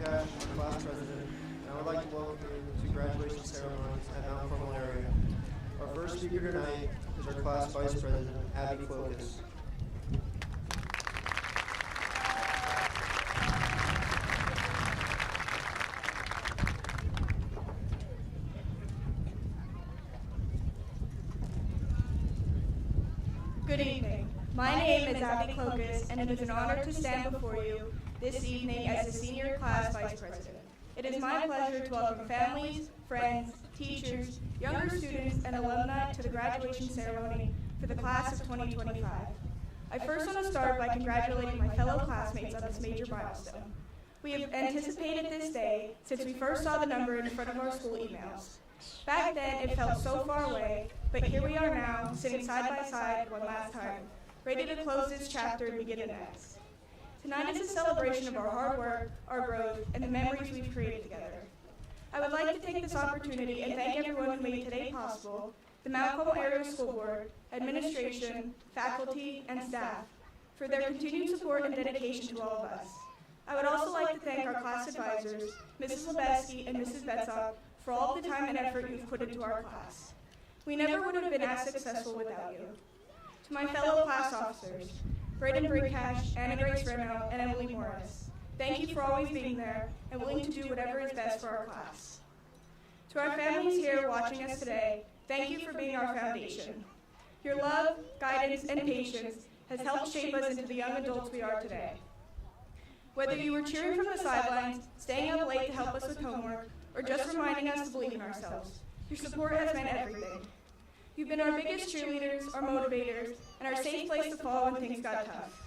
Cash, our class president, and I would like to welcome you to graduation ceremonies at Mount Carmel area. Our first speaker tonight is our class vice president, Abby Clovis. Good evening. My name is Abby Clovis, and it is an honor to stand before you this evening as the senior class vice president. It is my pleasure to welcome families, friends, teachers, younger students, and alumni to the graduation ceremony for the class of 2025. I first want to start by congratulating my fellow classmates on this major milestone. We have anticipated this day since we first saw the number in front of our school emails. Back then, it felt so far away, but here we are now, sitting side by side one last time, ready to close this chapter and begin the next. Tonight is a celebration of our hard work, our growth, and the memories we've created together. I would like to take this opportunity and thank everyone who made today possible, the Mount Carmel Area School Board, administration, faculty, and staff, for their continued support and dedication to all of us. I would also like to thank our class advisors, Mrs. Lebesky and Mrs. Betzop, for all the time and effort you've put into our class. We never would have been as successful without you. To my fellow class officers, Braden Brickcash, Anna Grace Reno, and Emily Morris, thank you for always being there and willing to do whatever is best for our class. To our families here watching us today, thank you for being our foundation. Your love, guidance, and patience has helped shape us into the young adults we are today. Whether you were cheering from the sidelines, staying up late to help us with homework, or just reminding us to believe in ourselves, your support has meant everything. You've been our biggest cheerleaders, our motivators, and our safe place to fall when things got tough.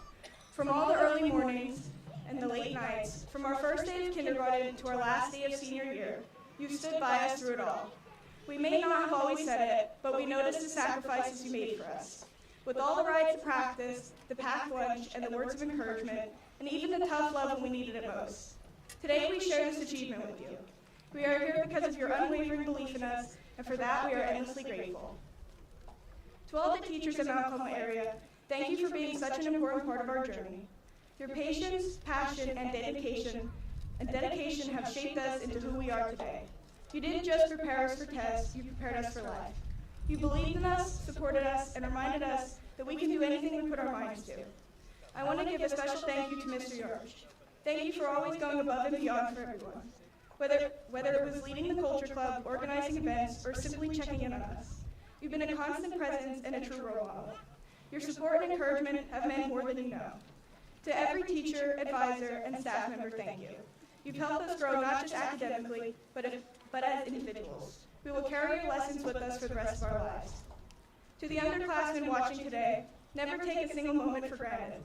From all the early mornings and the late nights, from our first day of kindergarten to our last day of senior year, you've stood by us through it all. We may not have always said it, but we noticed the sacrifices you made for us. With all the rides to practice, the packed lunch, and the words of encouragement, and even the tough love when we needed it most. Today we share this achievement with you. We are here because of your unwavering belief in us, and for that we are endlessly grateful. To all the teachers in Mount Carmel area, thank you for being such an important part of our journey. Your patience, passion, and dedication have shaped us into who we are today. You didn't just prepare us for tests, you prepared us for life. You believed in us, supported us, and reminded us that we can do anything we put our minds to. I want to give a special thank you to Mr. Yarch. Thank you for always going above and beyond for everyone. Whether it was leading the culture club, organizing events, or simply checking in on us. You've been a constant presence and a true role model. Your support and encouragement have meant more than you know. To every teacher, advisor, and staff member, thank you. You've helped us grow not just academically, but as individuals. We will carry your lessons with us for the rest of our lives. To the underclassmen watching today, never take a single moment for granted.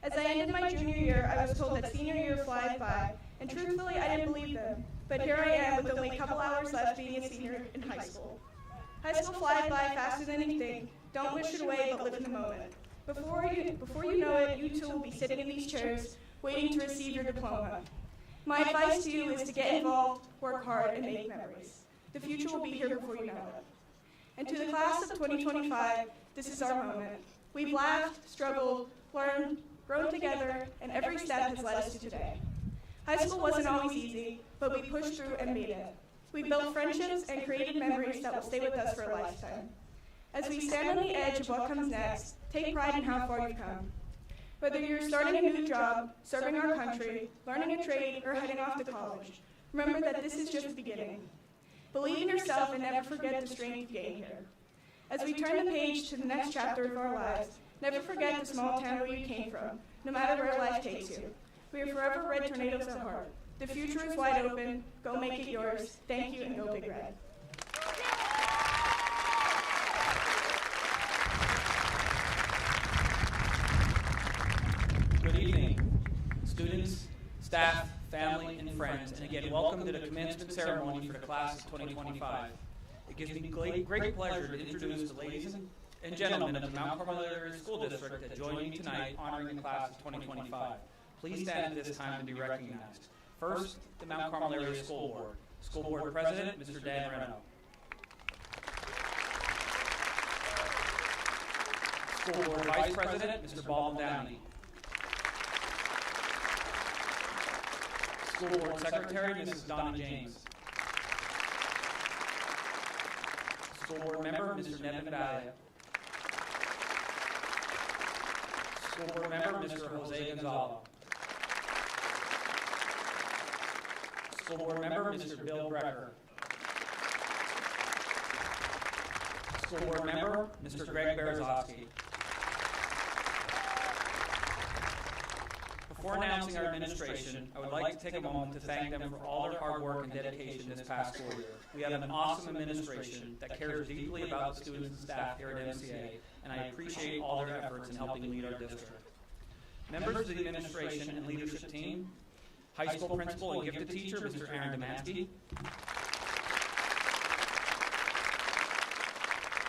As I ended my junior year, I was told that senior year flies by, and truthfully, I didn't believe them. But here I am with only a couple hours left being a senior in high school. High school flies by faster than you think. Don't wish it away, but live in the moment. Before you know it, you too will be sitting in these chairs, waiting to receive your diploma. My advice to you is to get involved, work hard, and make memories. The future will be here before you know it. And to the class of 2025, this is our moment. We've laughed, struggled, learned, grown together, and every step has led us to today. High school wasn't always easy, but we pushed through and made it. We built friendships and created memories that will stay with us for a lifetime. As we stand on the edge of what comes next, take pride in how far you've come. Whether you're starting a new job, serving our country, learning a trade, or heading off to college, remember that this is just the beginning. Believe in yourself and never forget the strength you gain here. As we turn the page to the next chapter of our lives, never forget the small town where you came from, no matter where life takes you. We are forever Red Tornadoes at heart. The future is wide open. Go make it yours. Thank you, and go Big Red. Good evening, students, staff, family, and friends, and again, welcome to the commencement ceremony for the class of 2025. It gives me great pleasure to introduce the ladies and gentlemen of the Mount Carmel Area School District that join me tonight honoring the class of 2025. Please stand at this time to be recognized. First, the Mount Carmel Area School Board. School Board President, Mr. Dan Reno. School Board Vice President, Mr. Baldwin Downey. School Board Secretary, Mrs. Donna James. School Board Member, Mr. Nevin Balia. School Board Member, Mr. Jose Gonzalo. School Board Member, Mr. Bill Brecker. School Board Member, Mr. Greg Berezovsky. Before announcing our administration, I would like to take a moment to thank them for all their hard work and dedication this past school year. We have an awesome administration that cares deeply about the students and staff here at MCA, and I appreciate all their efforts in helping lead our district. Members of the administration and leadership team, high school principal and gifted teacher, Mr. Aaron Demansky,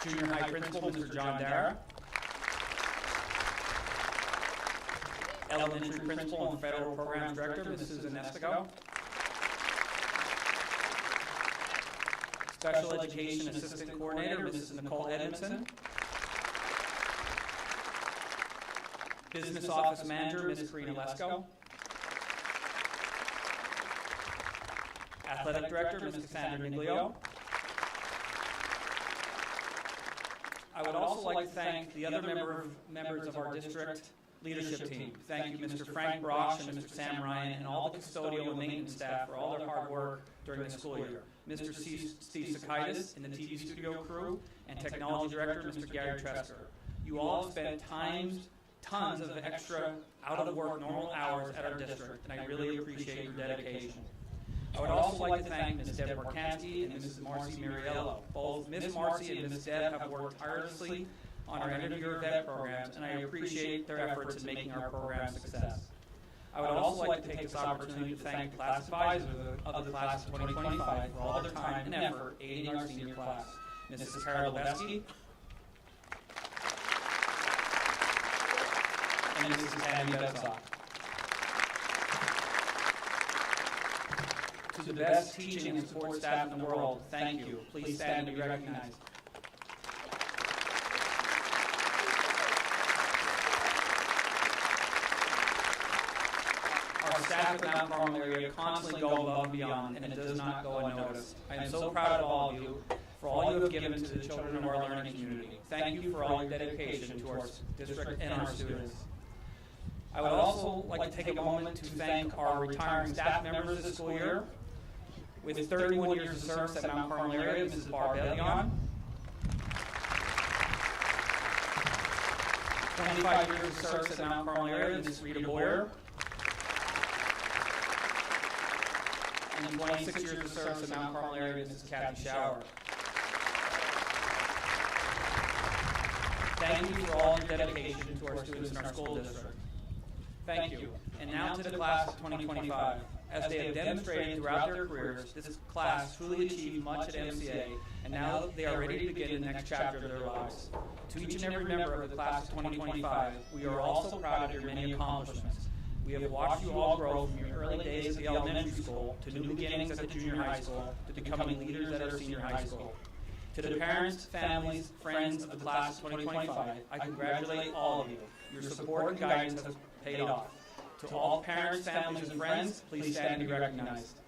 junior high principal, Mr. John Dara, elementary principal and federal programs director, Ms. Susan Estigo, special education assistant coordinator, Mrs. Nicole Edmondson, business office manager, Ms. Karina Lesko, athletic director, Ms. Cassandra Niglio. I would also like to thank the other members of our district leadership team. Thank you, Mr. Frank Brosh and Mr. Sam Ryan, and all the custodial and maintenance staff for all their hard work during the school year. Mr. Steve Sakaitis and the TV studio crew, and technology director, Mr. Gary Tresker. You all have spent tons of extra out-of-work normal hours at our district, and I really appreciate your dedication. I would also like to thank Ms. Deb Borkansky and Mrs. Marcy Miriello. Both Ms. Marcy and Ms. Deb have worked tirelessly on our end-of-year event programs, and I appreciate their efforts in making our program a success. I would also like to take this opportunity to thank the class advisors of the class of 2025 for all their time and effort aiding our senior class. Mrs. Carol Lebesky and Mrs. Tammy Betzok. To the best teaching and support staff in the world, thank you. Please stand and be recognized. Our staff at Mount Carmel area constantly go above and beyond, and it does not go unnoticed. I am so proud of all of you for all you have given to the children of our learning community. Thank you for all your dedication to our district and our students. I would also like to take a moment to thank our retiring staff members this school year. With 31 years of service at Mount Carmel area, Mrs. Barb Elion, 25 years of service at Mount Carmel area, Mrs. Rita Boyer, and 26 years of service at Mount Carmel area, Mrs. Kathy Shower. Thank you for all your dedication to our students in our school district. Thank you. And now to the class of 2025. As they have demonstrated throughout their careers, this class truly achieved much at MCA, and now they are ready to begin the next chapter of their lives. To each and every member of the class of 2025, we are also proud of your many accomplishments. We have watched you all grow from your early days at the elementary school to new beginnings at the junior high school to becoming leaders at our senior high school. To the parents, families, friends of the class of 2025, I congratulate all of you. Your support and guidance has paid off. To all parents, families, and friends, please stand and be recognized.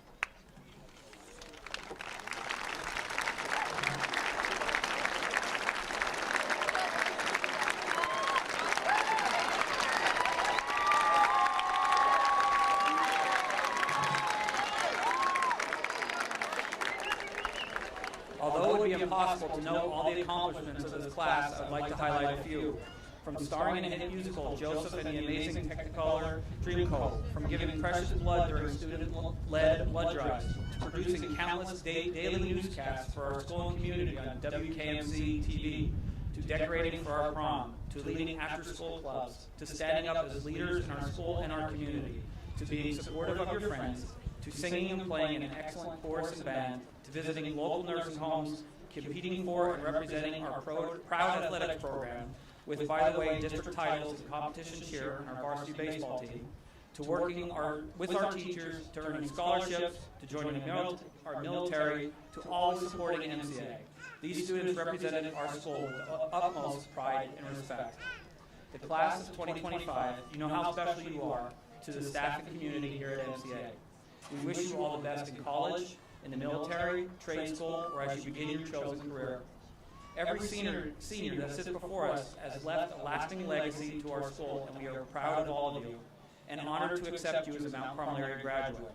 Although it would be impossible to know all the accomplishments of this class, I'd like to highlight a few. From starring in a hit musical, Joseph and the Amazing Technicolor Dreamcoat, from giving precious blood during student-led blood drives, to producing countless daily newscasts for our school and community on WKMC TV, to decorating for our prom, to leading after-school clubs, to standing up as leaders in our school and our community, to being supportive of your friends, to singing and playing in an excellent chorus and band, to visiting local nursing homes, competing for and representing our proud athletics program, with, by the way, district titles in competition cheer and our varsity baseball team, to working with our teachers, to earning scholarships, to joining our military, to always supporting MCA. These students represented our school with the utmost pride and respect. The class of 2025, you know how special you are to the staff and community here at MCA. We wish you all the best in college, in the military, trade school, or as you begin your chosen career. Every senior that sits before us has left a lasting legacy to our school, and we are proud of all of you, and honored to accept you as a Mount Carmel area graduate.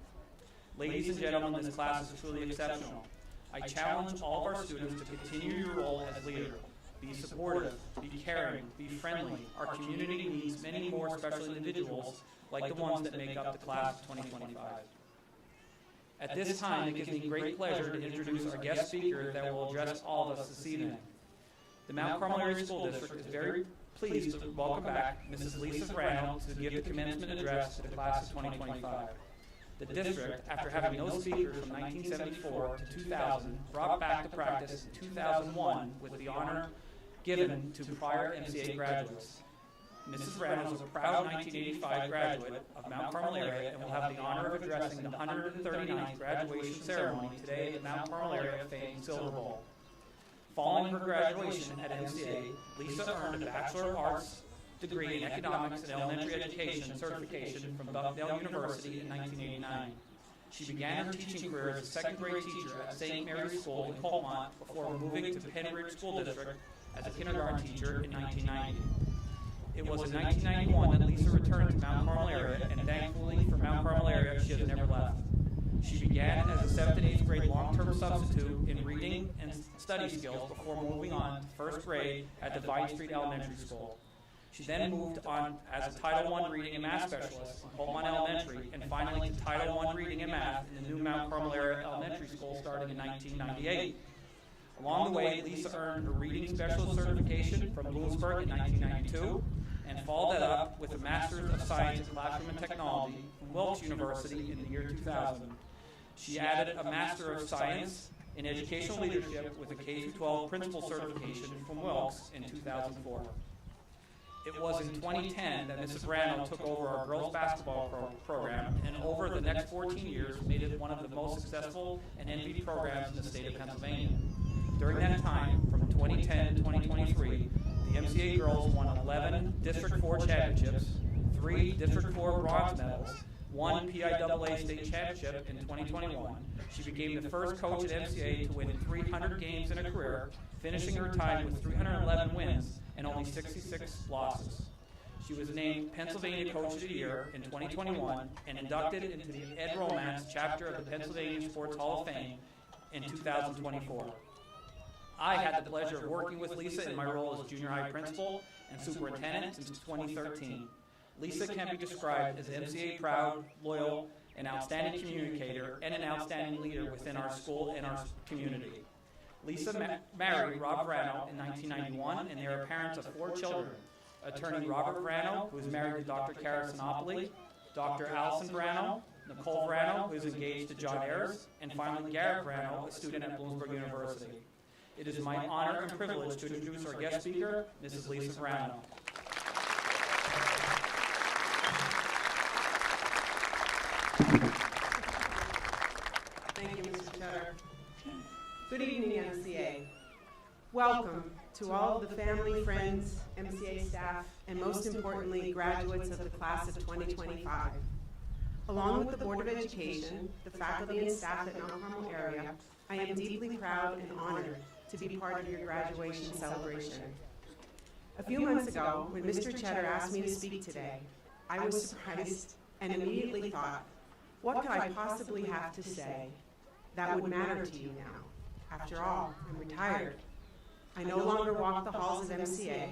Ladies and gentlemen, this class is truly exceptional. I challenge all of our students to continue your role as leader. Be supportive, be caring, be friendly. Our community needs many more special individuals like the ones that make up the class of 2025. At this time, it gives me great pleasure to introduce our guest speaker that will address all of us this evening. The Mount Carmel Area School District is very pleased to welcome back Mrs. Lisa Brano to give the commencement address to the class of 2025. The district, after having no speakers from 1974 to 2000, brought back to practice in 2001 with the honor given to prior MCA graduates. Mrs. Brano is a proud 1985 graduate of Mount Carmel area and will have the honor of addressing the 139th graduation ceremony today at Mount Carmel area famed Silver Bowl. Following her graduation at MCA, Lisa earned a Bachelor of Arts degree in Economics and Elementary Education certification from Bucknell University in 1989. She began her teaching career as a second-grade teacher at St. Mary's School in Colmont before moving to Penn Ridge School District as a kindergarten teacher in 1990. It was in 1991 that Lisa returned to Mount Carmel area, and thankfully for Mount Carmel area, she has never left. She began as a 7th and 8th grade long-term substitute in reading and study skills before moving on to 1st grade at the Vine Street Elementary School. She then moved on as a Title I Reading and Math Specialist in Colmont Elementary, and finally to Title I Reading and Math in the new Mount Carmel area Elementary School starting in 1998. Along the way, Lisa earned a Reading Specialist certification from Bloomsburg in 1992, and followed that up with a Master's of Science in Classroom and Technology from Wilkes University in the year 2000. She added a Master of Science in Educational Leadership with a K-12 Principal certification from Wilkes in 2004. It was in 2010 that Mrs. Brano took over our girls basketball program, and over the next 14 years made it one of the most successful and envied programs in the state of Pennsylvania. During that time, from 2010 to 2023, the MCA girls won 11 District 4 championships, 3 District 4 bronze medals, 1 PIAA state championship in 2021. She became the first coach at MCA to win 300 games in a career, finishing her time with 311 wins and only 66 losses. She was named Pennsylvania Coach of the Year in 2021 and inducted into the Ed Romance chapter of the Pennsylvania Sports Hall of Fame in 2024. I had the pleasure of working with Lisa in my role as junior high principal and superintendent since 2013. Lisa can be described as MCA proud, loyal, an outstanding communicator, and an outstanding leader within our school and our community. Lisa married Rob Brano in 1991, and they are parents of 4 children. Attorney Robert Brano, who is married to Dr. Cara Sinopoli, Dr. Allison Brano, Nicole Brano, who is engaged to John Ayers, and finally Garrett Brano, a student at Bloomsburg University. It is my honor and privilege to introduce our guest speaker, Mrs. Lisa Brano. Thank you, Mr. Cheddar. Good evening, MCA. Welcome to all of the family, friends, MCA staff, and most importantly, graduates of the class of 2025. Along with the Board of Education, the faculty and staff at Mount Carmel area, I am deeply proud and honored to be part of your graduation celebration. A few months ago, when Mr. Cheddar asked me to speak today, I was surprised and immediately thought, what could I possibly have to say that would matter to you now? After all, I'm retired. I no longer walk the halls of MCA.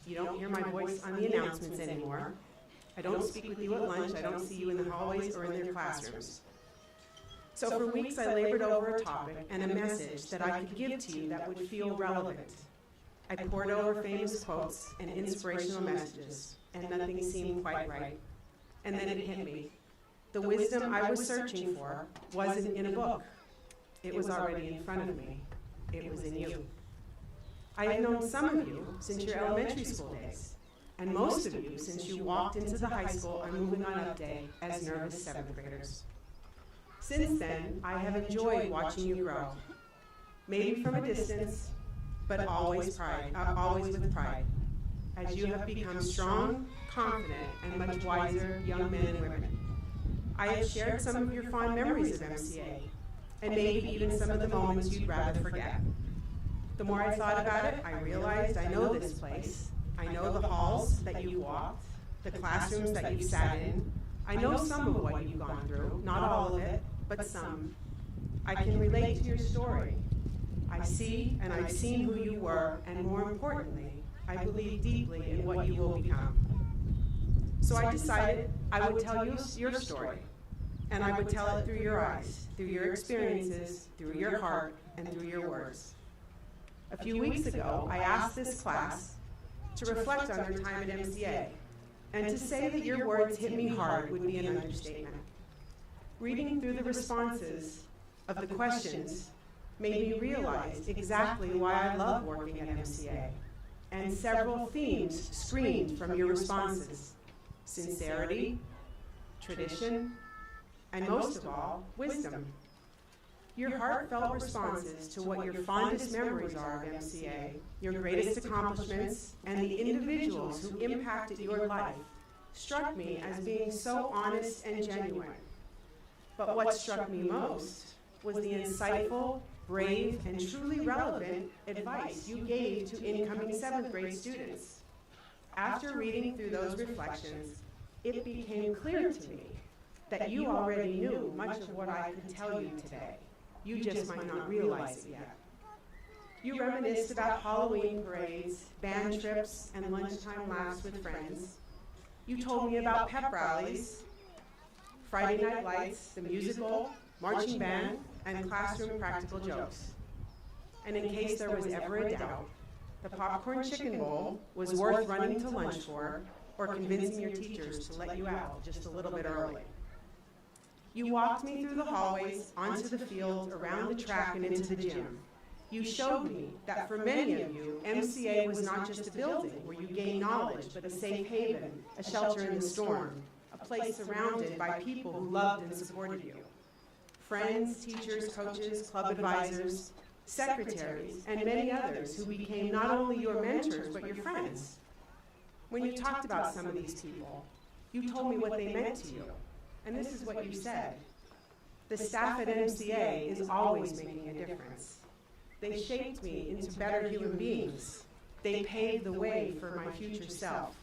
You don't hear my voice on the announcements anymore. I don't speak with you at lunch. I don't see you in the hallways or in their classrooms. So for weeks I labored over a topic and a message that I could give to you that would feel relevant. I pored over famous quotes and inspirational messages, and nothing seemed quite right. And then it hit me. The wisdom I was searching for wasn't in a book. It was already in front of me. It was in you. I have known some of you since your elementary school days, and most of you since you walked into the high school on moving on up day as nervous 7th graders. Since then, I have enjoyed watching you grow, maybe from a distance, but always with pride, as you have become strong, confident, and much wiser young men and women. I have shared some of your fond memories of MCA, and maybe even some of the moments you'd rather forget. The more I thought about it, I realized I know this place. I know the halls that you've walked, the classrooms that you've sat in. I know some of what you've gone through, not all of it, but some. I can relate to your story. I see and I've seen who you were, and more importantly, I believe deeply in what you will become. So I decided I would tell you your story, and I would tell it through your eyes, through your experiences, through your heart, and through your words. A few weeks ago, I asked this class to reflect on their time at MCA, and to say that your words hit me hard would be an understatement. Reading through the responses of the questions made me realize exactly why I love working at MCA, and several themes screamed from your responses: sincerity, tradition, and most of all, wisdom. Your heartfelt responses to what your fondest memories are of MCA, your greatest accomplishments, and the individuals who impacted your life struck me as being so honest and genuine. But what struck me most was the insightful, brave, and truly relevant advice you gave to incoming 7th grade students. After reading through those reflections, it became clear to me that you already knew much of what I could tell you today. You just might not realize it yet. You reminisced about Halloween parades, band trips, and lunchtime laughs with friends. You told me about pep rallies, Friday Night Lights, the musical, marching band, and classroom practical jokes. And in case there was ever a doubt, the popcorn chicken bowl was worth running to lunch for, or convincing your teachers to let you out just a little bit early. You walked me through the hallways, onto the field, around the track, and into the gym. You showed me that for many of you, MCA was not just a building where you gained knowledge, but a safe haven, a shelter in the storm, a place surrounded by people who loved and supported you. Friends, teachers, coaches, club advisors, secretaries, and many others who became not only your mentors, but your friends. When you talked about some of these people, you told me what they meant to you. And this is what you said: the staff at MCA is always making a difference. They shaped me into better human beings. They paved the way for my future self.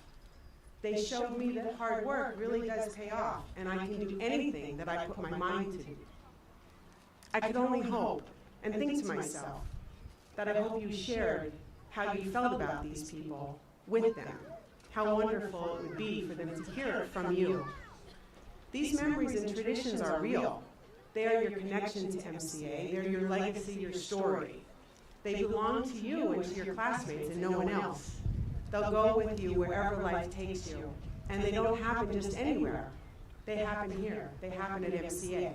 They showed me that hard work really does pay off, and I can do anything that I put my mind to do. I could only hope and think to myself that I hope you shared how you felt about these people with them, how wonderful it would be for them to hear it from you. These memories and traditions are real. They are your connection to MCA. They're your legacy, your story. They belong to you and to your classmates and no one else. They'll go with you wherever life takes you. And they don't happen just anywhere. They happen here. They happen at MCA.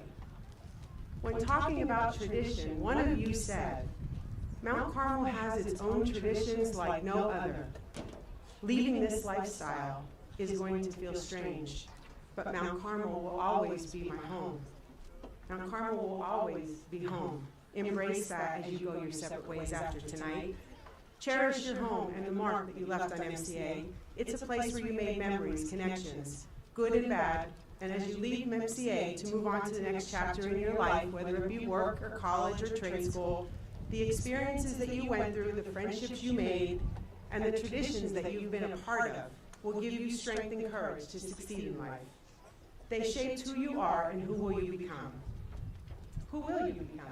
When talking about tradition, one of you said, Mount Carmel has its own traditions like no other. Leaving this lifestyle is going to feel strange. But Mount Carmel will always be my home. Mount Carmel will always be home. Embrace that as you go your separate ways after tonight. Cherish your home and the mark that you left on MCA. It's a place where you made memories, connections, good and bad, and as you leave MCA to move on to the next chapter in your life, whether it be work or college or trade school, the experiences that you went through, the friendships you made, and the traditions that you've been a part of will give you strength and courage to succeed in life. They shaped who you are, and who will you become? Who will you become?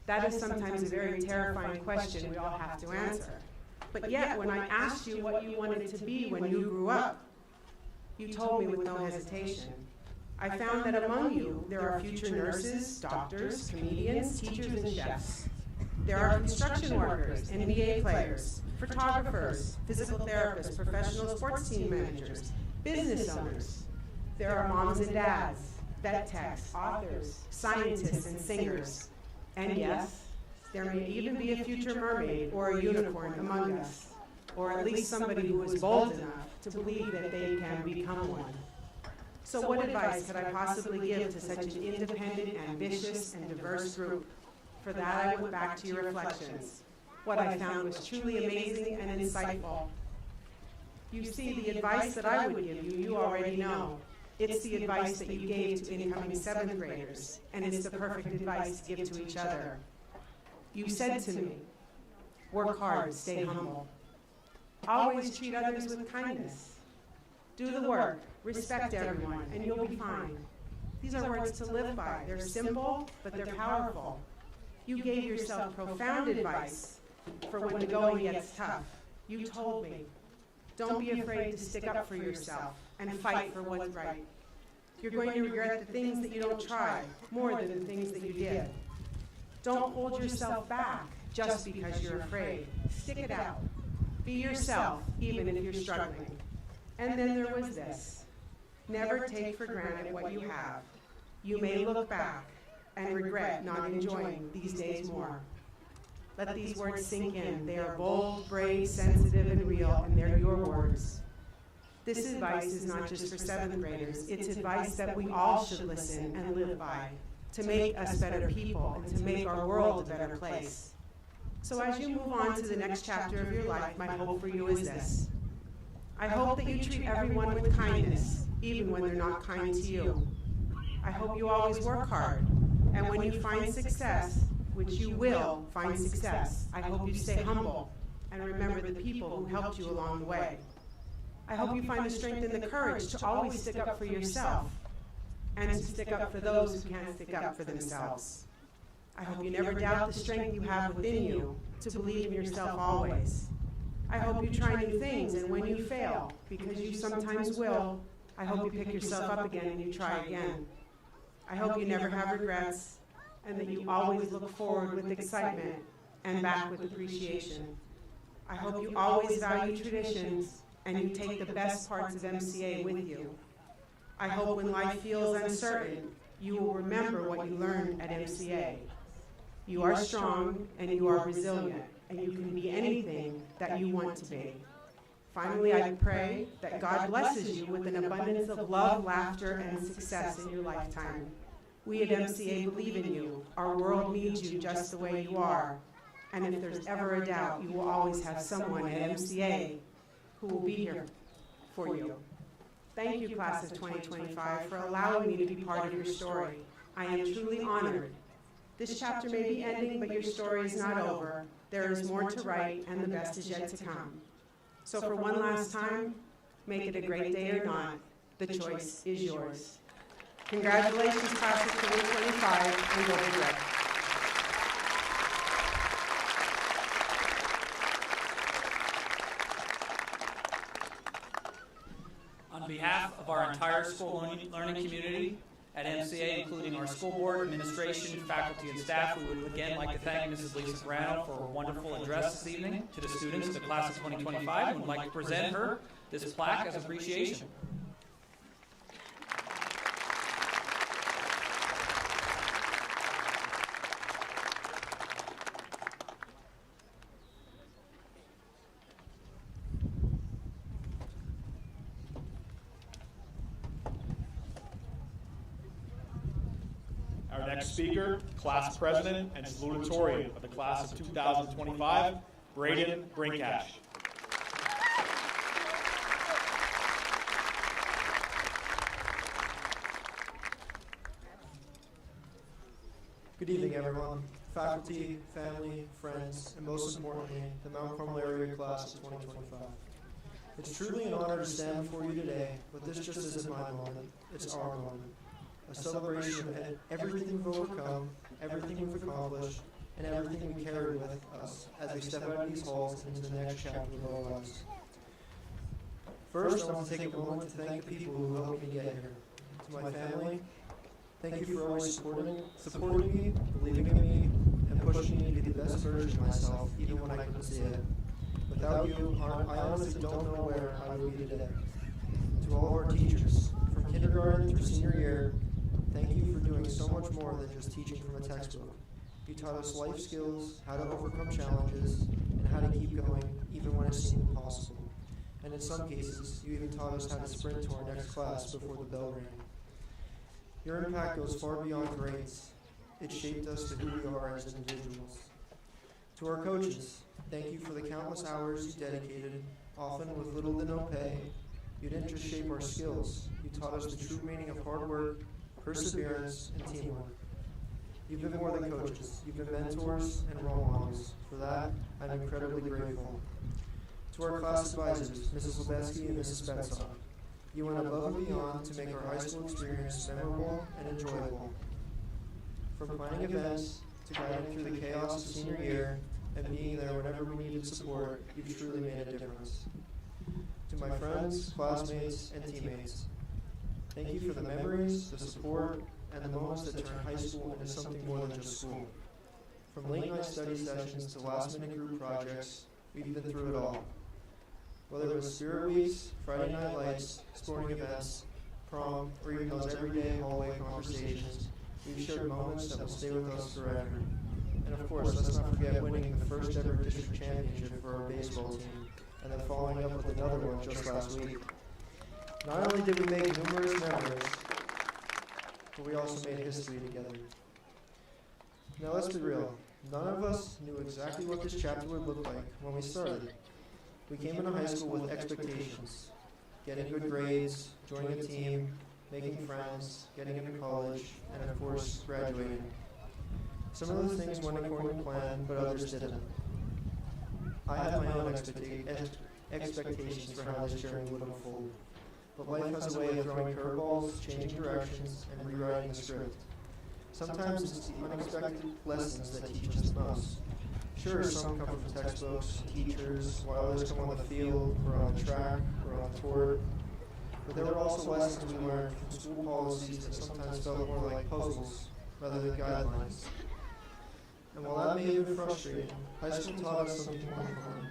That is sometimes a very terrifying question we all have to answer. But yet, when I asked you what you wanted to be when you grew up, you told me with no hesitation. I found that among you, there are future nurses, doctors, comedians, teachers, and chefs. There are construction workers, NBA players, photographers, physical therapists, professional sports team managers, business owners. There are moms and dads, vet techs, authors, scientists, and singers. And yes, there may even be a future mermaid or a unicorn among us, or at least somebody who is bold enough to believe that they can become one. So what advice could I possibly give to such an independent, ambitious, and diverse group? For that, I went back to your reflections. What I found was truly amazing and insightful. You see, the advice that I would give you, you already know. It's the advice that you gave to incoming 7th graders, and it's the perfect advice to give to each other. You said to me, work hard, stay humble. Always treat others with kindness. Do the work, respect everyone, and you'll be fine. These are words to live by. They're simple, but they're powerful. You gave yourself profound advice for when the going gets tough. You told me, don't be afraid to stick up for yourself and fight for what's right. You're going to regret the things that you don't try more than the things that you did. Don't hold yourself back just because you're afraid. Stick it out. Be yourself, even if you're struggling. And then there was this. Never take for granted what you have. You may look back and regret not enjoying these days more. Let these words sink in. They are bold, brave, sensitive, and real, and they're your words. This advice is not just for 7th graders. It's advice that we all should listen and live by to make us better people and to make our world a better place. So as you move on to the next chapter of your life, my hope for you is this. I hope that you treat everyone with kindness, even when they're not kind to you. I hope you always work hard, and when you find success, which you will find success, I hope you stay humble and remember the people who helped you along the way. I hope you find the strength and the courage to always stick up for yourself and to stick up for those who can't stick up for themselves. I hope you never doubt the strength you have within you to believe in yourself always. I hope you try new things, and when you fail, because you sometimes will, I hope you pick yourself up again and you try again. I hope you never have regrets, and that you always look forward with excitement and back with appreciation. I hope you always value traditions and you take the best parts of MCA with you. I hope when life feels uncertain, you will remember what you learned at MCA. You are strong and you are resilient, and you can be anything that you want to be. Finally, I pray that God blesses you with an abundance of love, laughter, and success in your lifetime. We at MCA believe in you. Our world needs you just the way you are. And if there's ever a doubt, you will always have someone at MCA who will be here for you. Thank you, class of 2025, for allowing me to be part of your story. I am truly honored. This chapter may be ending, but your story is not over. There is more to write, and the best is yet to come. So for one last time, make it a great day or not, the choice is yours. Congratulations, class of 2025, and go be great. On behalf of our entire school learning community at MCA, including our school board, administration, faculty, and staff, we would again like to thank Mrs. Lisa Brano for a wonderful address this evening to the students of the class of 2025, and would like to present her this plaque as appreciation. Our next speaker, class president and salutatorian of the class of 2025, Braden Brinkash. Good evening, everyone. Faculty, family, friends, and most importantly, the Mount Carmel area class of 2025. It's truly an honor to stand before you today, but this just isn't my moment, it's our moment. A celebration of everything we've overcome, everything we've accomplished, and everything we carry with us as we step out of these halls into the next chapter of our lives. First, I want to take a moment to thank the people who helped me get here. To my family, thank you for always supporting me, believing in me, and pushing me to be the best version of myself, even when I couldn't see it. Without you, I honestly don't know where I would be today. To all of our teachers, from kindergarten through senior year, thank you for doing so much more than just teaching from a textbook. You taught us life skills, how to overcome challenges, and how to keep going even when it seemed impossible. And in some cases, you even taught us how to sprint to our next class before the bell rang. Your impact goes far beyond grades. It shaped us to who we are as individuals. To our coaches, thank you for the countless hours you dedicated, often with little to no pay, You didn't just shape our skills, you taught us the true meaning of hard work, perseverance, and teamwork. You've been more than coaches, you've been mentors and role models. For that, I'm incredibly grateful. To our class advisors, Mrs. Lebeski and Mrs. Betzoff, you went above and beyond to make our high school experience memorable and enjoyable. From planning events to guiding through the chaos of senior year and being there whenever we needed support, you've truly made a difference. To my friends, classmates, and teammates, thank you for the memories, the support, and the moments that turn high school into something more than just school. From late night study sessions to last-minute group projects, we've been through it all. Whether it was spirit weeks, Friday night lights, sporting events, prom, or even those everyday hallway conversations, we've shared moments that will stay with us forever. And of course, let's not forget winning the first ever district championship for our baseball team, and then following up with another one just last week. Not only did we make numerous memories, but we also made history together. Now let's be real, none of us knew exactly what this chapter would look like when we started. We came into high school with expectations, getting good grades, joining a team, making friends, getting into college, and of course, graduating. Some of the things went according to plan, but others didn't. I had my own expectations for how this journey would unfold. But life has a way of throwing curveballs, changing directions, and rewriting the script. Sometimes it's the unexpected lessons that teach us the most. Sure, some come from textbooks, teachers, while others come on the field, or on the track, or on the court. But there were also lessons we learned from school policies that sometimes felt more like puzzles rather than guidelines. And while that may have been frustrating, high school taught us something more important.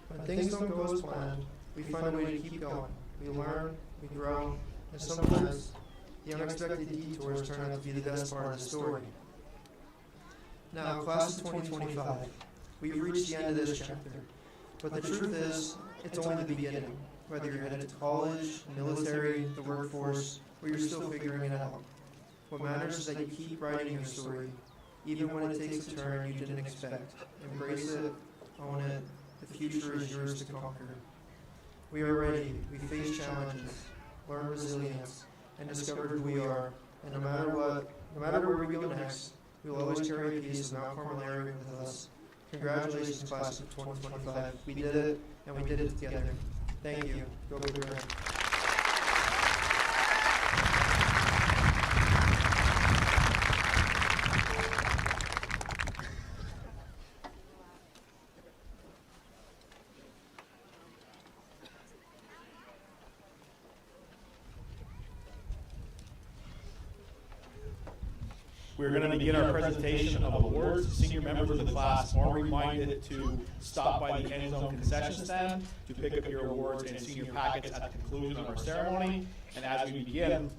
When things don't go as planned, we find a way to keep going. We learn, we grow, and sometimes the unexpected detours turn out to be the best part of the story. Now, class of 2025, we've reached the end of this chapter. But the truth is, it's only the beginning. Whether you're headed to college, military, the workforce, or you're still figuring it out. What matters is that you keep writing your story, even when it takes a turn you didn't expect. Embrace it, own it, the future is yours to conquer. We are ready, we face challenges, learn resilience, and discover who we are. And no matter what, no matter where we go next, we will always carry a piece of Mount Carmel area with us. Congratulations, class of 2025. We did it, and we did it together. Thank you. Go Blue Red. We're going to begin our presentation of awards. Senior members of the class are reminded to stop by the end zone concession stand to pick up your awards and senior packets at the conclusion of our ceremony. And as we begin,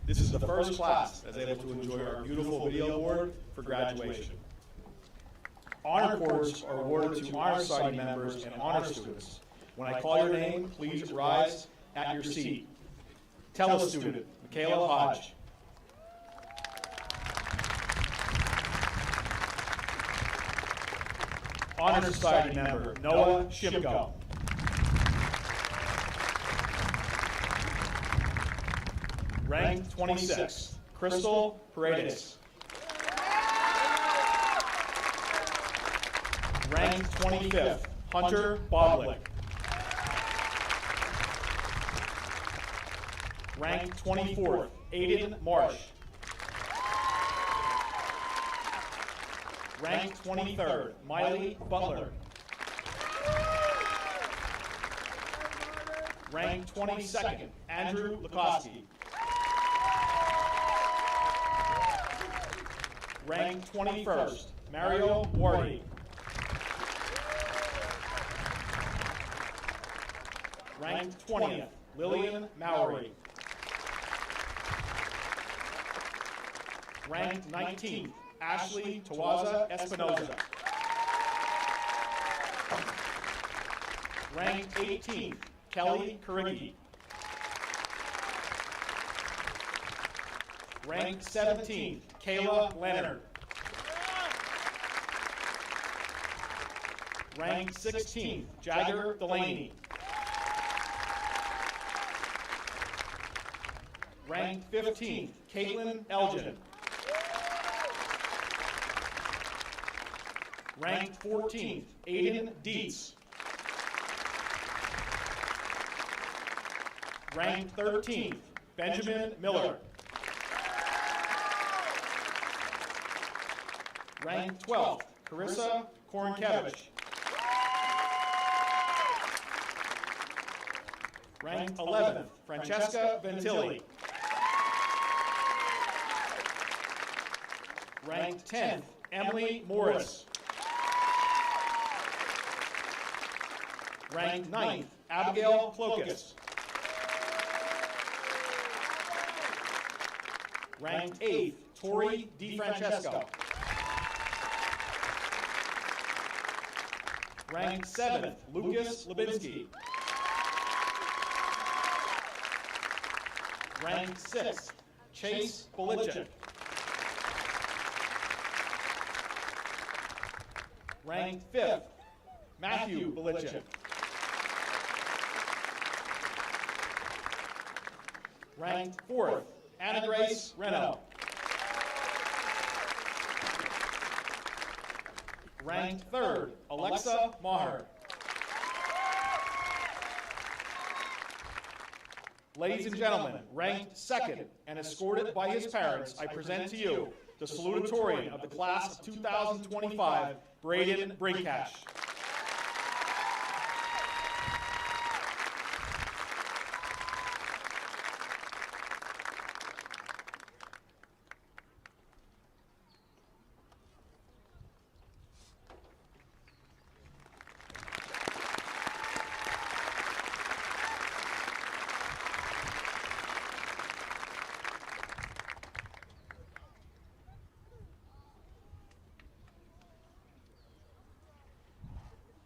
this is the first class that's able to enjoy our beautiful video award for graduation. Honor cords are awarded to Honor Society members and honor students. When I call your name, please rise at your seat. Tele student, Michaela Hodge. Honor Society member, Noah Shimko. Rank 26, Crystal Paredes. Rank 25th, Hunter Bodlick. Rank 24th, Aiden Marsh. Rank 23rd, Miley Butler. Rank 22nd, Andrew Lukoski. Rank 21st, Mario Wardy. Rank 20th, Lillian Mowry. Rank 19th, Ashley Tawaza Espinoza. Rank 18th, Kelly Carricky. Rank 17th, Kayla Leonard. Rank 16th, Jagger Delaney. Ranked 15th, Caitlin Elgin. Ranked 14th, Aiden Dietz. Ranked 13th, Benjamin Miller. Ranked 12th, Carissa Korenkevich. Ranked 11th, Francesca Ventilli. Ranked 10th, Emily Morris. Ranked 9th, Abigail Clokus. Ranked 8th, Tori DiFrancesco. Ranked 7th, Lucas Lubinsky. Ranked 6th, Chase Bolichik. Ranked 5th, Matthew Bolichik. Ranked 4th, Anna Grace Reno. Ranked 3rd, Alexa Maher. Ladies and gentlemen, ranked 2nd and escorted by his parents, I present to you the salutatorian of the class of 2025, Braden Brinkash.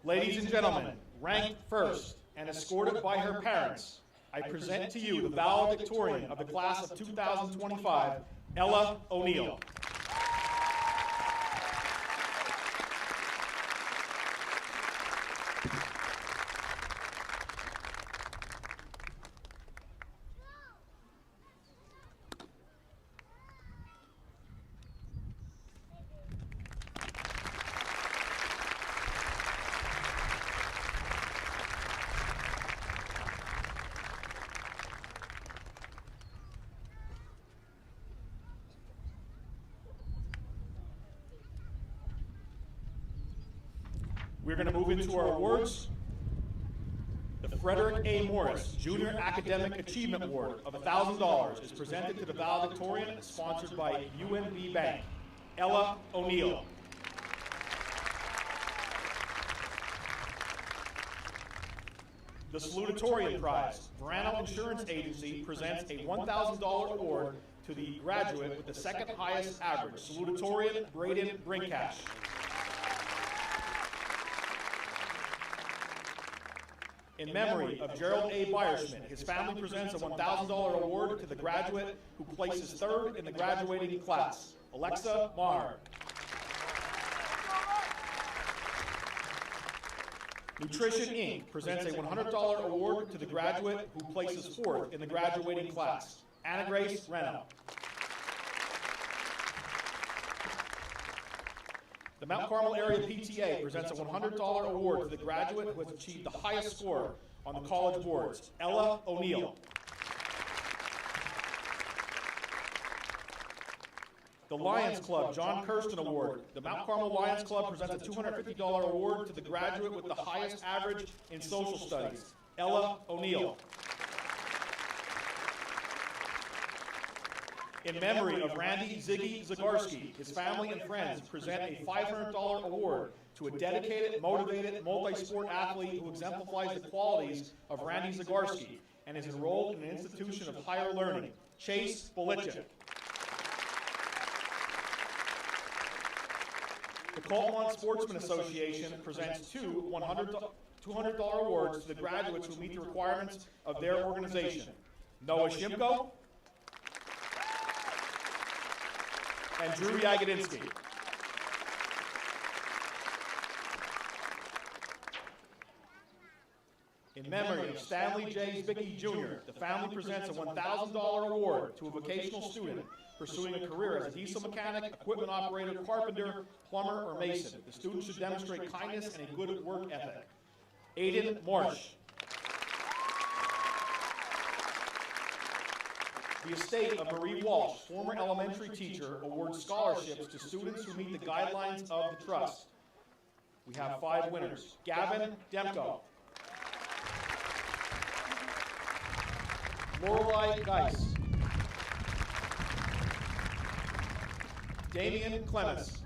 Ladies and gentlemen, ranked 1st and escorted by her parents, I present to you the valedictorian of the class of 2025, Ella O'Neill. We're going to move into our awards. The Frederick A. Morris Junior Academic Achievement Award of $1,000 is presented to the valedictorian, sponsored by UNB Bank, Ella O'Neill. The Salutatorian Prize, Verano Insurance Agency presents a $1,000 award to the graduate with the second highest average, Salutatorian Braden Brinkash. In memory of Gerald A. Beyerschmidt, his family presents a $1,000 award to the graduate who places 3rd in the graduating class, Alexa Maher. Nutrition Inc. presents a $100 award to the graduate who places 4th in the graduating class, Anna Grace Reno. The Mount Carmel Area PTA presents a $100 award to the graduate who has achieved the highest score on the college boards, Ella O'Neill. The Lions Club John Kirsten Award. The Mount Carmel Lions Club presents a $250 award to the graduate with the highest average in social studies, Ella O'Neill. In memory of Randy Ziggy Zagarski, his family and friends present a $500 award to a dedicated, motivated, multi-sport athlete who exemplifies the qualities of Randy Zagarski and is enrolled in an institution of higher learning, Chase Bolichik. The Coltmont Sportsman Association presents two $200 awards to the graduates who meet the requirements of their organization, Noah Shimko and Drew Yagodinsky. In In memory of Stanley J. Zbicki, Jr., the family presents a $1,000 award to a vocational student pursuing a career as a diesel mechanic, equipment operator, carpenter, plumber, or mason. The student should demonstrate kindness and a good work ethic. Aiden Marsh. The estate of Marie Walsh, former elementary teacher, awards scholarships to students who meet the guidelines of the trust. We have 5 winners. Gavin Demko. Lorelei Geis. Damian Clements.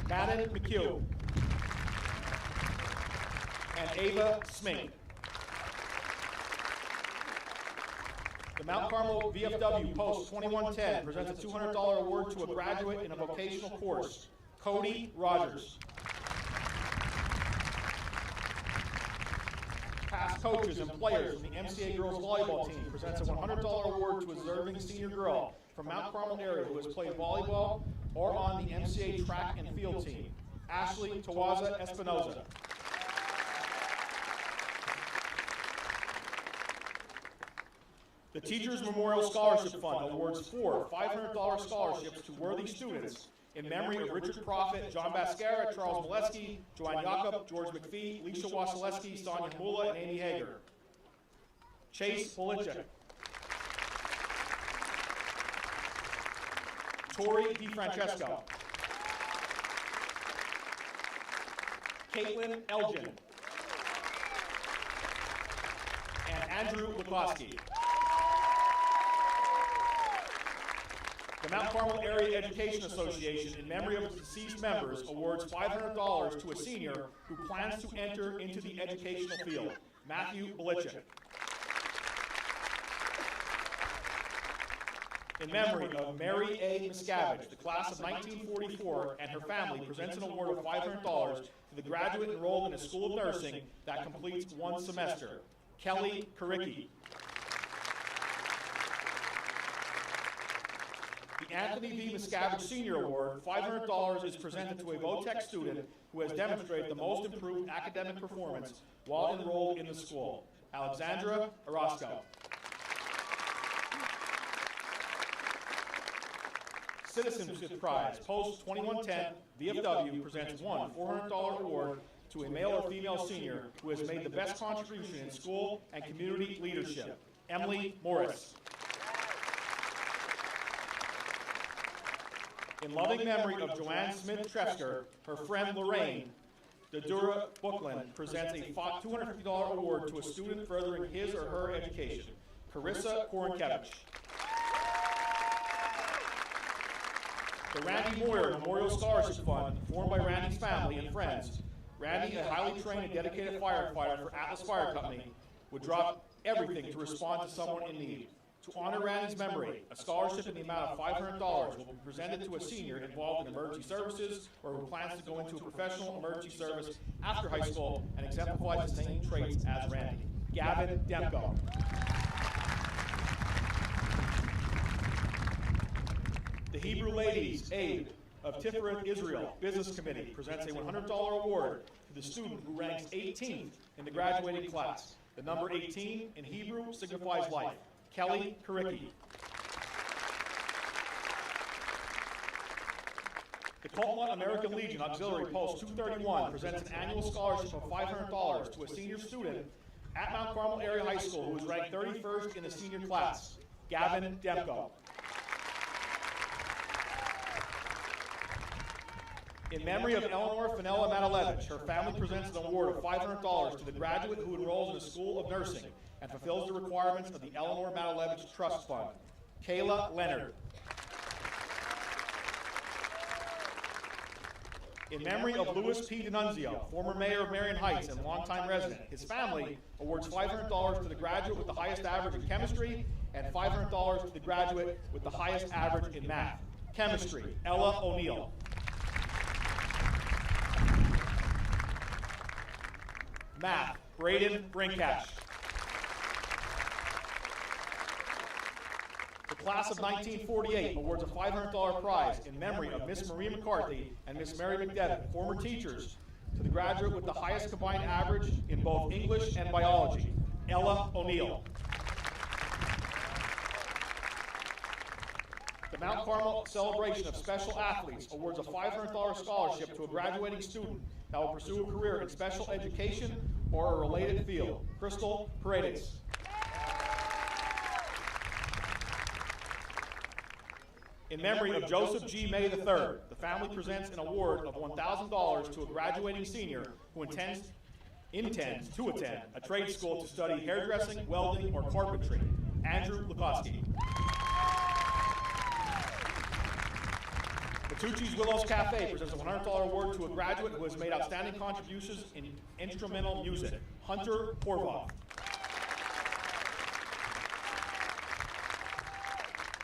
Madden McHugh. And Ava Smink. The Mount Carmel VFW Post 2110 presents a $200 award to a graduate in a vocational course, Cody Rogers. Past coaches and players from the MCA girls volleyball team presents a $100 award to a deserving senior girl from Mount Carmel area who has played volleyball or on the MCA track and field team, Ashley Tawaza Espinoza. The Teachers Memorial Scholarship Fund awards 4 $500 scholarships to worthy students in memory of Richard Prophet, John Bascara, Charles Molesky, Joanne Jacob, George McPhee, Leisha Wasilewski, Sonia Mula, and Amy Hager. Chase Polichek. Tori DiFrancesco. Caitlin Elgin. And Andrew Lukowski. The Mount Carmel Area Education Association, in memory of its deceased members, awards $500 to a senior who plans to enter into the educational field, Matthew Belichick. In memory of Mary A. Miscavige, the class of 1944, and her family presents an award of $500 to the graduate enrolled in a school of nursing that completes 1 semester, Kelly Karicki. The Anthony V. Miscavige Senior Award, $500 is presented to a VOTEC student who has demonstrated the most improved academic performance while enrolled in the school, Alexandra Orozco. Citizenship Prize, Post 2110, VFW presents 1 $400 award to a male or female senior who has made the best contribution in school and community leadership, Emily Morris. In loving memory of Joanne Smith-Tresker, her friend Lorraine, Dadura Bookland presents a $250 award to a student furthering his or her education, Carissa Korenkevich. The Randy Moyer Memorial Scholarship Fund, formed by Randy's family and friends. Randy, a highly trained and dedicated firefighter for Atlas Fire Company, would drop everything to respond to someone in need. To honor Randy's memory, a scholarship in the amount of $500 will be presented to a senior involved in emergency services or who plans to go into a professional emergency service after high school and exemplifies the same traits as Randy. Gavin Demko. The Hebrew Ladies Aid of Tiferet Israel Business Committee presents a $100 award to the student who ranks 18th in the graduating class. The number 18 in Hebrew signifies life. Kelly Karicki. The Coltmont American Legion Auxiliary Post 231 presents an annual scholarship of $500 to a senior student at Mount Carmel Area High School who is ranked 31st in the senior class, Gavin Demko. In memory of Eleanor Fenella Matalevich, her family presents an award of $500 to the graduate who enrolls in the School of Nursing and fulfills the requirements of the Eleanor Matalevich Trust Fund, Kayla Leonard. In memory of Louis P. D'Annunzio, former mayor of Marion Heights and longtime resident, his family awards $500 to the graduate with the highest average in chemistry and $500 to the graduate with the highest average in math. Chemistry, Ella O'Neill. Math, Braden Brinkash. The class of 1948 awards a $500 prize in memory of Miss Marie McCarthy and Miss Mary McDevitt, former teachers, to the the graduate with the highest combined average in both English and biology, Ella O'Neill. The Mount Carmel Celebration of Special Athletes awards a $500 scholarship to a graduating student that will pursue a career in special education or a related field. Crystal Paredes. In memory of Joseph G. May III, the family presents an award of $1,000 to a graduating senior who intends to attend a trade school to study hairdressing, welding, or carpentry. Andrew Lukowski. Matucci's Willows Cafe presents a $100 award to a graduate who has made outstanding contributions in instrumental music. Hunter Horvath.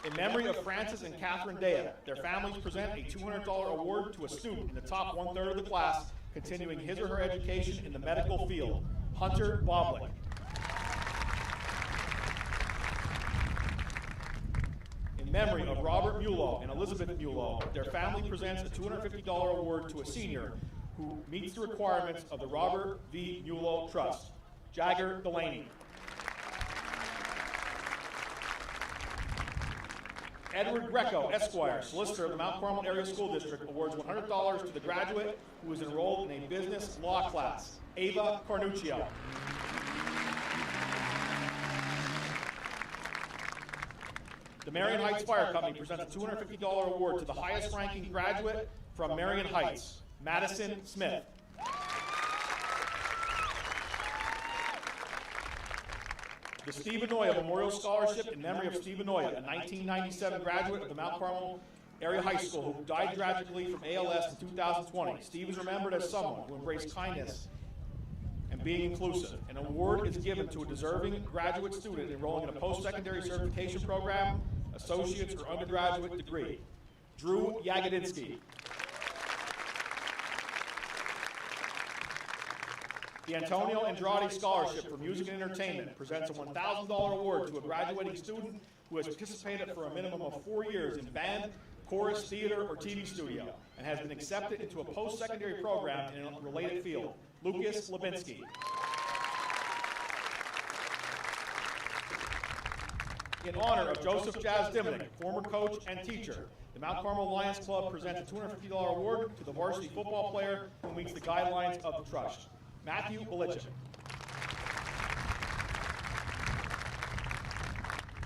In memory of Francis and Catherine Dea, their families present a $200 award to a student in the top 1/3 of the class continuing his or her education in the medical field. Hunter Boblick. In memory of Robert Mulo and Elizabeth Mulo, their family presents a $250 award to a senior who meets the requirements of the Robert V. Mulo Trust. Jagger Delaney. Edward Greco, Esquire, solicitor of the Mount Carmel Area School District, awards $100 to the graduate who is enrolled in a business law class. Ava Carnuccio. The Marion Heights Fire Company presents a $250 award to the highest ranking graduate from Marion Heights, Madison Smith. The Steve Anoya Memorial Scholarship in memory of Steve Anoya, a 1997 graduate of the Mount Carmel Area High School who died tragically from ALS in 2020. Steve is remembered as someone who embraced kindness and being inclusive. An award is given to a deserving graduate student enrolling in a post-secondary certification program, associate's or undergraduate degree. Drew Yagodinsky. The Antonio Andrade Scholarship for Music and Entertainment presents a $1,000 award to a graduating student who has participated for a minimum of 4 years in band, chorus, theater, or TV studio, and has been accepted into a post-secondary program in a related field. Lucas Lebinsky. In honor of Joseph Jazz Diminick, former coach and teacher, the Mount Carmel Lions Club presents a $250 award to the varsity football player who meets the guidelines of the trust. Matthew Belichick.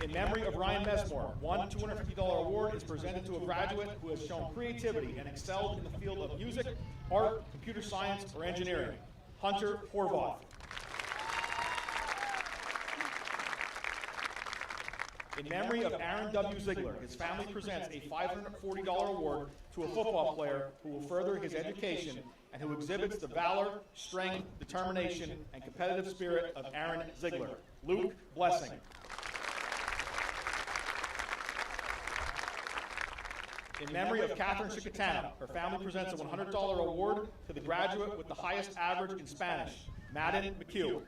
In memory of Ryan Mesmore, one $250 award is presented to a graduate who has shown creativity and excelled in the field of music, art, computer science, or engineering. Hunter Horvath. In memory of Aaron W. Ziegler, his family presents a $540 award to a football player who will further his education and who exhibits the valor, strength, determination, and competitive spirit of Aaron Ziegler. Luke Blessing. In memory of Catherine Chicatano, her family presents a $100 award to the graduate with the highest average in Spanish, Madden McHugh.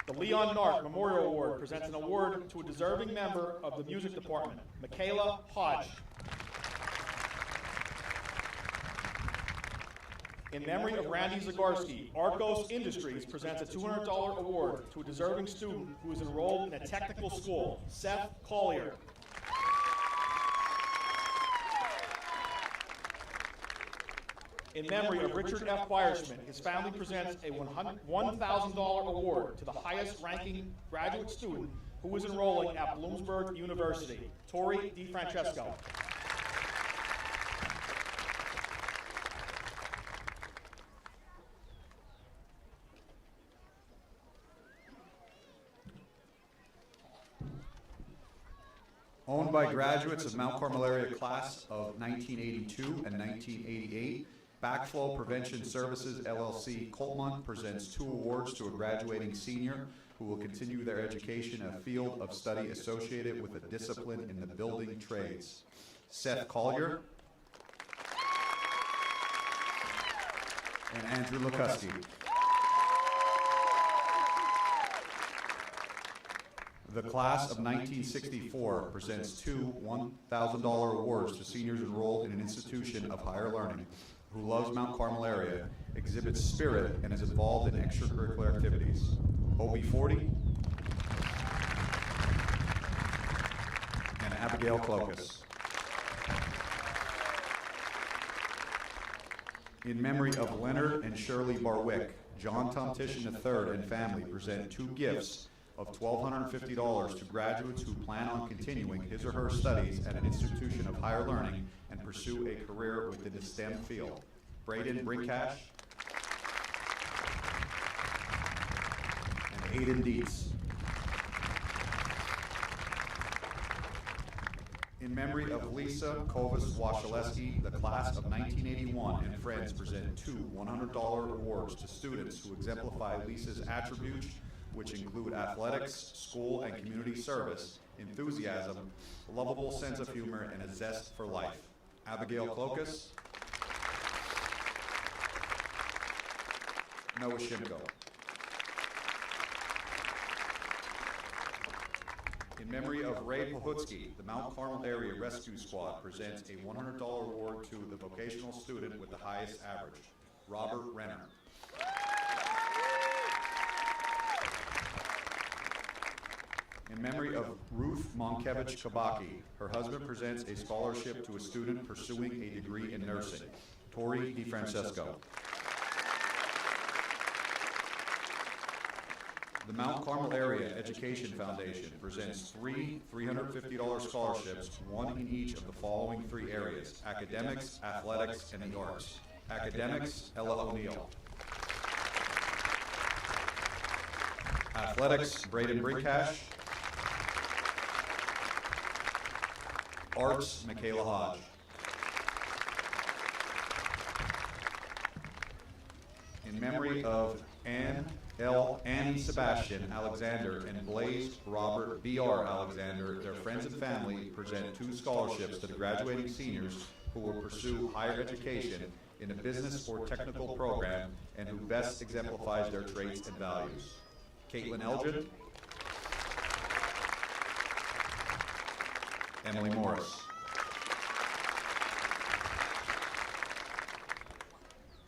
The Leon Nark Memorial Award presents an award to a deserving member of the music department, Michaela Hodge. In memory of Randy Zagarsky, Arcos Industries presents a $200 award to a deserving student who is enrolled in a technical school, Seth Collier. In memory of Richard F. Fierschmidt, his family presents a $1,000 award to the highest ranking graduate student who is enrolling at Bloomsburg University, Tori DiFrancesco. Owned by graduates of Mount Carmel Area class of 1982 and 1988, Backflow Prevention Services LLC Coltmont presents 2 awards to a graduating senior who will continue their education in a field of study associated with a discipline in the building trades. Seth Collier and Andrew Lukuski. The class of 1964 presents two $1,000 awards to seniors enrolled in an institution of higher learning who loves Mount Carmel area, exhibits spirit, and is involved in extracurricular activities. OB40 and Abigail Clokus. In memory of Leonard and Shirley Barwick, John Tomtitian III and family present two gifts of $1,250 to graduates who plan on continuing his or her studies at an institution of higher learning and pursue a career within the STEM field. Braden Brinkash and Aiden Dietz. In memory of Lisa Kovas-Washaleski, the class of 1981 and friends present two $100 awards to students who exemplify Lisa's attributes, which include athletics, school and community service, enthusiasm, a lovable sense of humor, and a zest for life. Abigail Clokus, Noah Shimko. In memory of Ray Pohutsky, the Mount Carmel Area Rescue Squad presents a $100 award to the vocational student with the highest average, Robert Renner. In memory of Ruth Monkevich Kabaki, her husband presents a scholarship to a student pursuing a degree in nursing, Tori DiFrancesco. The Mount Carmel Area Education Foundation presents three $350 scholarships, one in each of the following three areas: academics, athletics, and the arts. Academics, Ella O'Neill. Athletics, Braden Brinkash. Arts, Michaela Hodge. In memory of Annie Sebastian Alexander and Blaze Robert B.R. Alexander, their friends and family present two scholarships to the graduating seniors who will pursue higher education in a business or technical program and who best exemplifies their traits and values. Caitlin Elgin, Emily Morris.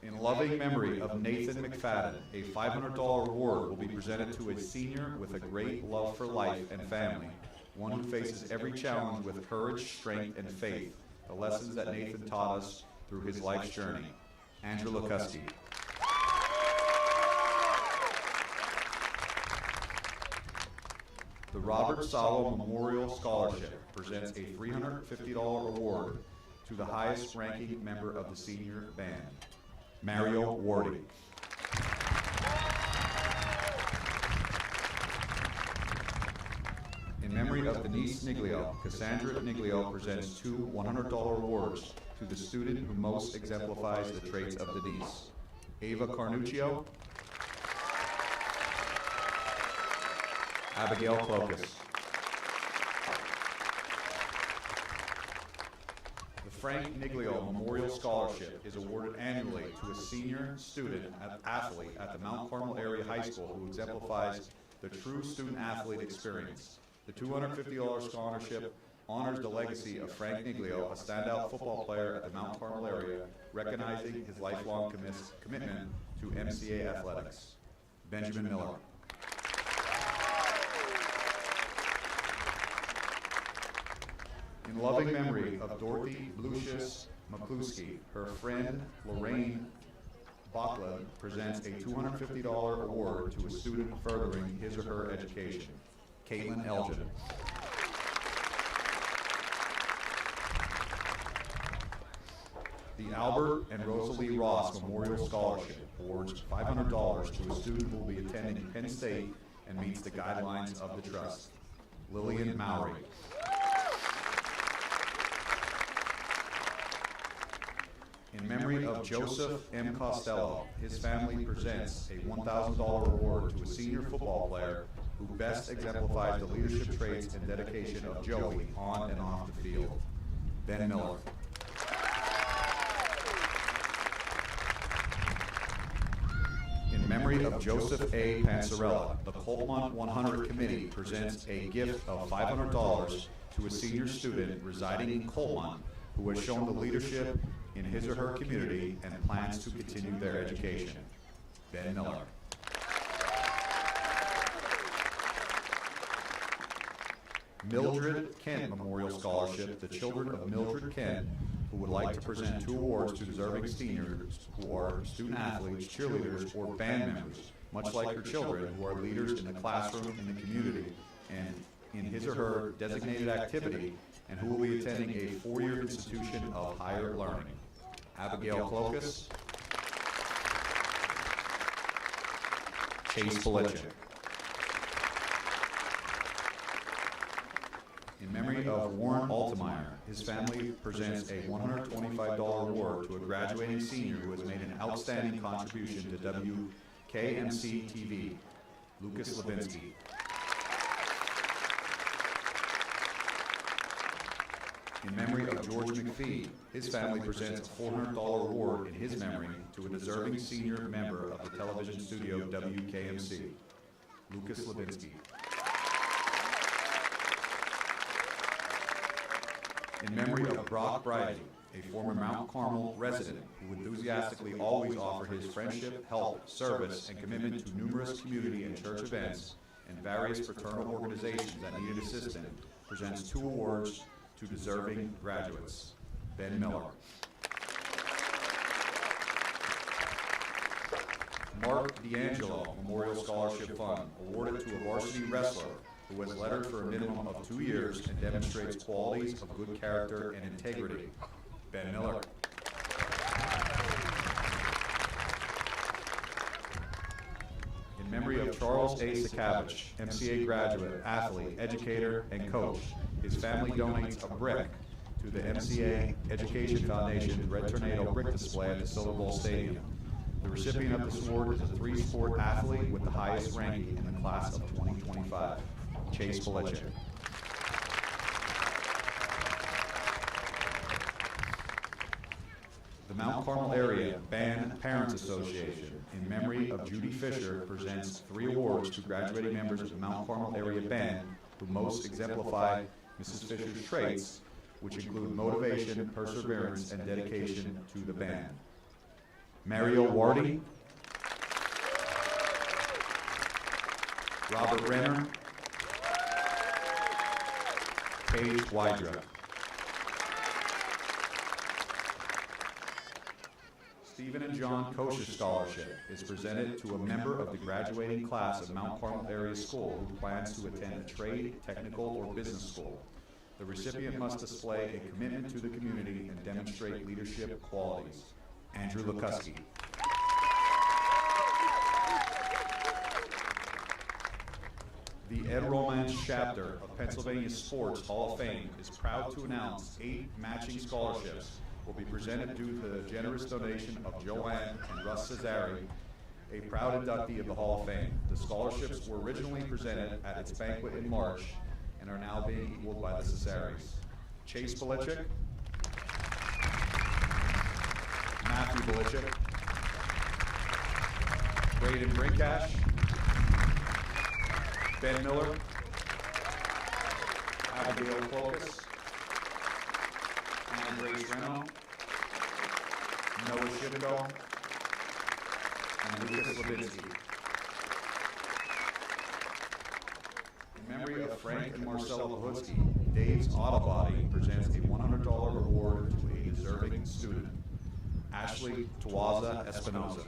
In loving memory of Nathan McFadden, a $500 award will be presented to a senior with a great love for life and family, one who faces every challenge with courage, strength, and faith, the lessons that Nathan taught us through his life's journey. Andrew Lukuski. The Robert Salo Memorial Scholarship presents a $350 award to the highest ranking member of the senior band, Mario Wardy. In memory of Denise Niglio, Cassandra Niglio presents two $100 awards to the student who most exemplifies the traits of Denise, Ava Carnuccio, Abigail Clokus. Frank Niglio Memorial Scholarship is awarded annually to a senior student athlete at the Mount Carmel Area High School who exemplifies the true student-athlete experience. The $250 scholarship honors the legacy of Frank Niglio, a standout football player at the Mount Carmel area, recognizing his lifelong commitment to MCA athletics. Benjamin Miller. In loving memory of Dorothy Lucius McCluskey, her friend Lorraine Bachland presents a $250 award to a student furthering his or her education, Caitlin Elgin. The Albert and Rosalie Ross Memorial Scholarship awards $500 to a student who will be attending Penn State and meets the guidelines of the trust, Lillian Mowry. In memory of Joseph M. Costello, his family presents a $1,000 award to a senior football player who best exemplifies the leadership traits and dedication of Joey on and off the field, Ben Miller. In memory of Joseph A. Panzarella, the Coltmont 100 Committee presents a gift of $500 to a senior student residing in Coltmont who has shown the leadership in his or her community and plans to continue their education. Ben Miller. Mildred Kent Memorial Scholarship, the children of Mildred Kent, who would like to present 2 awards to deserving seniors who are student athletes, cheerleaders, or band members, much like her children, who are leaders in the classroom, in the community, and in his or her designated activity, and who will be attending a 4-year institution of higher learning. Abigail Clokus, Chase Belichick. In memory of Warren Altemeyer, his family presents a $125 award to a graduating senior who has made an outstanding contribution to WKMC TV, Lucas Levinsky. In memory of George McPhee, his family presents a $400 award in his memory to a deserving senior member of the television studio WKMC, Lucas Levinsky. In memory of Brock Bridey, a former Mount Carmel resident who enthusiastically always offered his friendship, help, service, and commitment to numerous community and church events and various fraternal organizations that needed assistance, presents 2 awards to deserving graduates. Ben Miller. Mark D'Angelo Memorial Scholarship Fund, awarded to a varsity wrestler who was lettered for a minimum of 2 years and demonstrates qualities of good character and integrity. Ben Miller. In memory of Charles A. Sakavich, MCA graduate, athlete, educator, and coach, his family donates a brick to the MCA Education Foundation's Red Tornado brick display at the Silver Bowl Stadium. The recipient of this award is a 3-sport athlete with the highest ranking in the class of 2025, Chase Belichick. The Mount Carmel Area Band Parents Association, in memory of Judy Fisher, presents 3 awards to graduating members of the Mount Carmel Area Band who most exemplify Mrs. Fisher's traits, which include motivation, perseverance, and dedication to the band. Mario Wardy, Robert Renner, Paige Wydra. Stephen and John Kosher Scholarship is presented to a member of the graduating class of Mount Carmel Area School who plans to attend a trade, technical, or business school. The recipient must display a commitment to the community and demonstrate leadership qualities. Andrew Lukuski. The Ed Romance chapter of Pennsylvania Sports Hall of Fame is proud to announce 8 matching scholarships will be presented due to the generous donation of Joanne and Russ Cesari, a proud inductee of the Hall of Fame. The scholarships were originally presented at its banquet in March and are now being equaled by the Cesaris. Chase Belichick, Matthew Belichick, Braden Brinkash, Ben Miller, Abigail Clokus, Anna Grace Reno, Noah Shibito, and Lucas Levinsky. In memory of Frank and Marcella Lahutsky, Dave's Auto Body presents a $100 award to a deserving student. Ashley Tawaza Espinoza.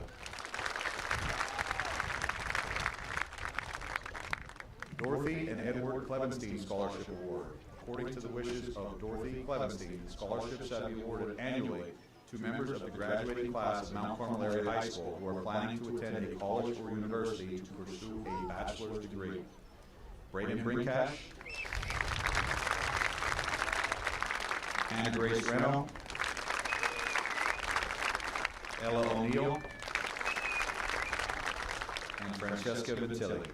Dorothy and Edward Clevenstein Scholarship Award. According to the wishes of Dorothy Clevenstein, scholarships shall be awarded annually to members of the graduating class of Mount Carmel Area High School who are planning to attend a college or university to pursue a bachelor's degree. Braden Brinkash, Anna Grace Reno, Ella O'Neill, and Francesca Ventilli.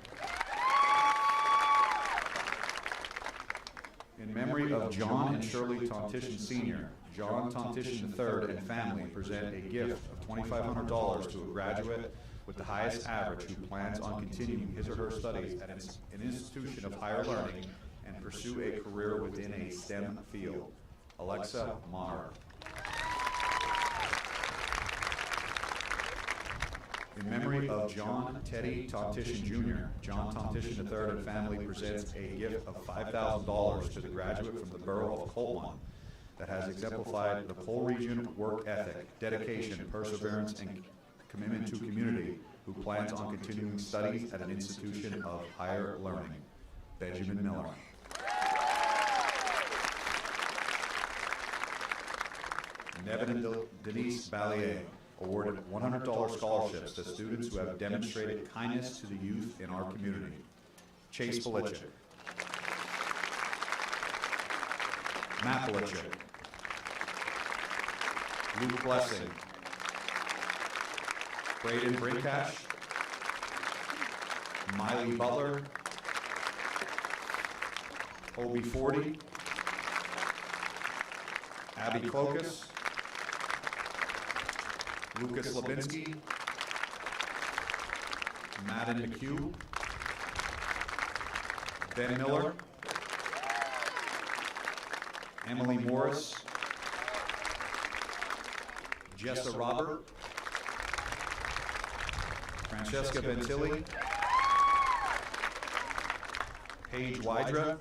In memory of John and Shirley Tontishan Sr., John Tontishan III and family present a gift of $2,500 to a graduate with the highest average who plans on continuing his or her studies at an institution of higher learning and pursue a career within a STEM field. Alexa Maher. In memory of John Teddy Tomtitian Jr., John Tomtitian III and family presents a gift of $5,000 to the graduate from the borough of Coltmont that has exemplified the Cole region work ethic, dedication, perseverance, and commitment to community, who plans on continuing studies at an institution of higher learning. Benjamin Miller. Nevin and Denise Ballier awarded $100 scholarships to students who have demonstrated kindness to the youth in our community. Chase Belichick. Matt Belichick. Luke Blessing. Braden Brincash. Miley Butler. Obi 40. Abby Clokus. Lucas Lebinsky, Madden McHugh, Ben Miller, Emily Morris, Jessa Robert, Francesca Ventilli, Paige Wydra,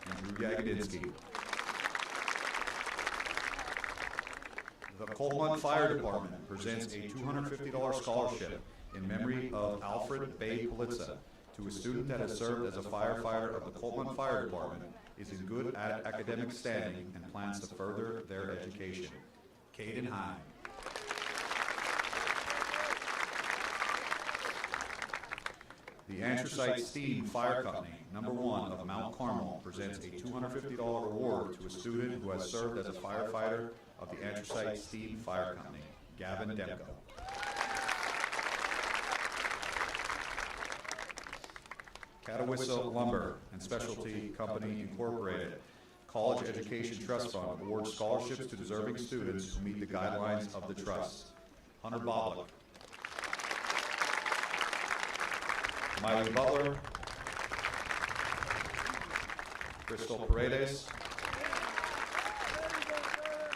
and Drew Yagodinsky. The Coltmont Fire Department presents a $250 scholarship in memory of Alfred Bay Politza to a student that has served as a firefighter of the Coltmont Fire Department, is in good academic standing, and plans to further their education. Caden Hine. The Anthracite Steam Fire Company, #1 of Mount Carmel, presents a $250 award to a student who has served as a firefighter of the Anthracite Steam Fire Company, Gavin Demko. Catawissa Lumber and Specialty Company Incorporated, College Education Trust Fund awards scholarships to deserving students who meet the guidelines of the trust. Hunter Boblik. Miley Butler. Crystal Paredes.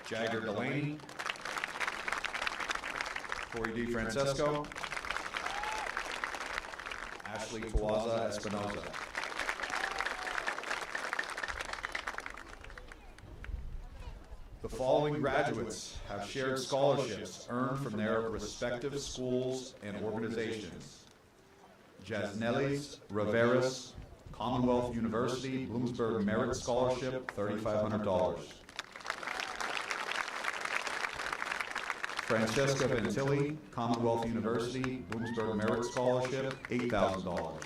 Jagger Delaney, Corey D. Francesco, Ashley Tuaza Espinoza. The following graduates have shared scholarships earned from their respective schools and organizations. Jasnelis Riveras, Commonwealth University, Bloomsburg Merit Scholarship, $3,500. Francesca Ventilli, Commonwealth University, Bloomsburg Merit Scholarship, $8,000.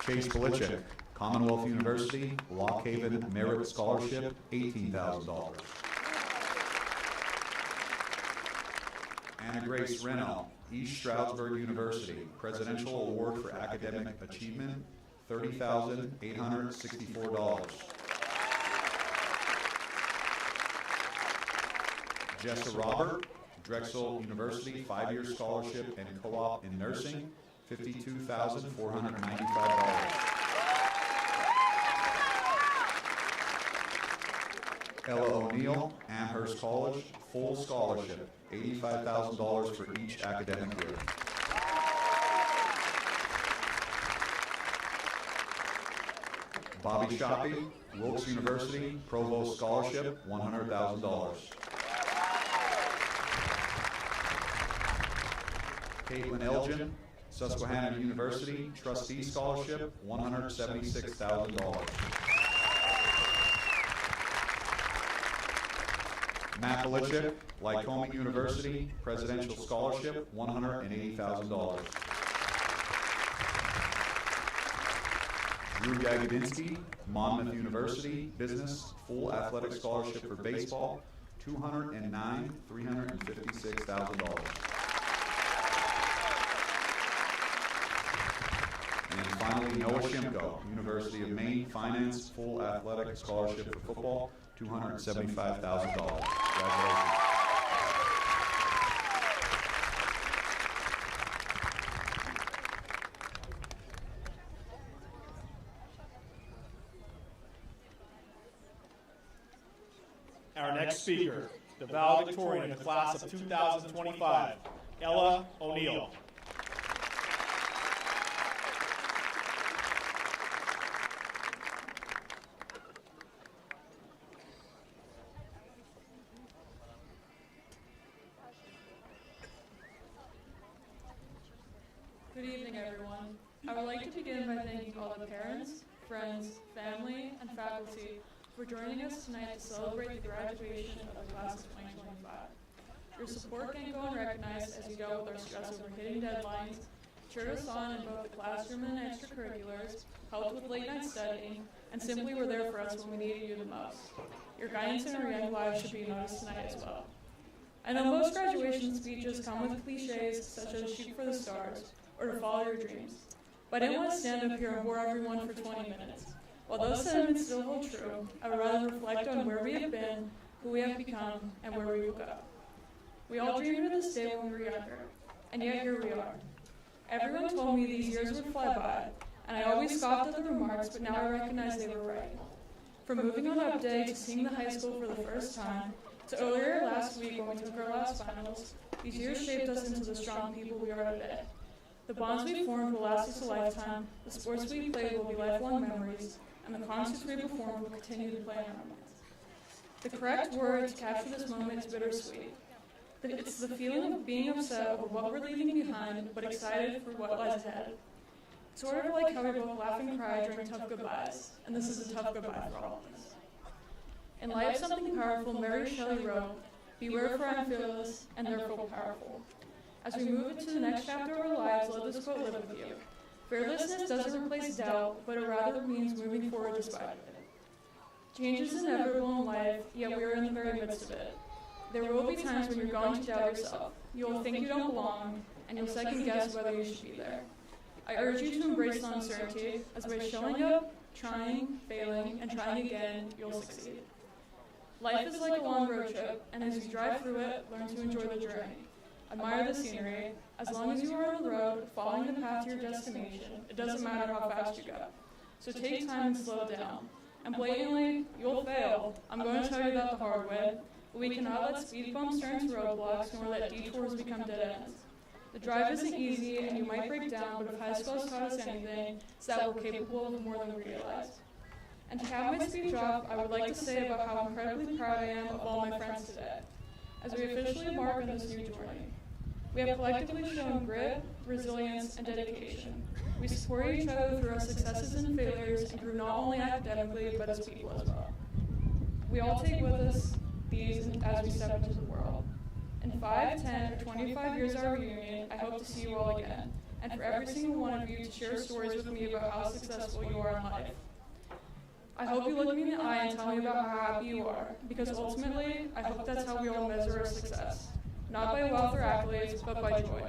Chase Belichick, Commonwealth University, Lock Haven Merit Scholarship, $18,000. Anna Grace Reno, East Stroudsburg University, Presidential Award for Academic Achievement, $30,864. Jessa Robert, Drexel University, 5-year scholarship and co-op in nursing, $52,495. Ella O'Neill, Amherst College, full scholarship, $85,000 for each academic year. Bobby Shoppy, Wilkes University, Provost Scholarship, $100,000. Caitlin Elgin, Susquehanna University, Trustee Scholarship, $176,000. Matt Belichick, Lycoming University, Presidential Scholarship, $180,000. Drew Yagodinsky, Monmouth University, Business, full athletic scholarship for baseball, $356,000. And finally, Noah Shimko, University of Maine, Finance, full athletic scholarship for football, $275,000. Congratulations. Our next speaker, the valedictorian of the class of 2025, Ella O'Neill. Good evening, everyone. I would like to begin by thanking all the parents, friends, family, and faculty for joining us tonight to celebrate the graduation of the class of 2025. Your support can't go unrecognized as you dealt with our stress over hitting deadlines, cheered us on in both the classroom and extracurriculars, helped with late night studying, and simply were there for us when we needed you the most. Your guidance in our young lives should be noticed tonight as well. I know most graduation speeches come with cliches such as shoot for the stars or to follow your dreams, but I didn't want to stand up here and bore everyone for 20 minutes. While those sentiments still hold true, I would rather reflect on where we have been, who we have become, and where we will go. We all dreamed of this day when we were younger, and yet here we are. Everyone told me these years would fly by, and I always scoffed at the remarks, but now I recognize they were right. From moving on up day to seeing the high school for the first time, to earlier last week when we took our last finals, these years shaped us into the strong people we are today. The bonds we formed will last us a lifetime, the sports we played will be lifelong memories, and the concerts we performed will continue to play in our minds. The correct word to capture this moment is bittersweet. It's the feeling of being upset over what we're leaving behind, but excited for what lies ahead. It's sort of like how we both laugh and cry during tough goodbyes, and this is a tough goodbye for all of us. In light of something powerful, Mary Shelley wrote, "Beware for I am fearless, and therefore powerful." As we move into the next chapter of our lives, let this quote live with you. Fearlessness doesn't replace doubt, but it rather means moving forward despite it. Change is inevitable in life, yet we are in the very midst of it. There will be times when you're going to doubt yourself. You will think you don't belong, and you'll second guess whether you should be there. I urge you to embrace the uncertainty, as by showing up, trying, failing, and trying again, you'll succeed. Life is like a long road trip, and as you drive through it, learn to enjoy the journey. Admire the scenery. As long as you are on the road, following the path to your destination, it doesn't matter how fast you go. So take time and slow down. And blatantly, you'll fail. I'm going to tell you that the hard way. But we cannot let speed bumps turn into roadblocks, nor let detours become dead ends. The drive isn't easy, and you might break down, but if high school has taught us anything, it's that we're capable of more than we realize. And to have my speech off, I would like to say about how incredibly proud I am of all my friends today, as we officially embark on this new journey. We have collectively shown grit, resilience, and dedication. We support each other through our successes and failures and grew not only academically, but as people as well. We all take with us these as we step into the world. In 5, 10, or 25 years of our reunion, I hope to see you all again, and for every single one of you to share stories with me about how successful you are in life. I hope you look me in the eye and tell me about how happy you are, because ultimately, I hope that's how we all measure our success. Not by wealth or accolades, but by joy.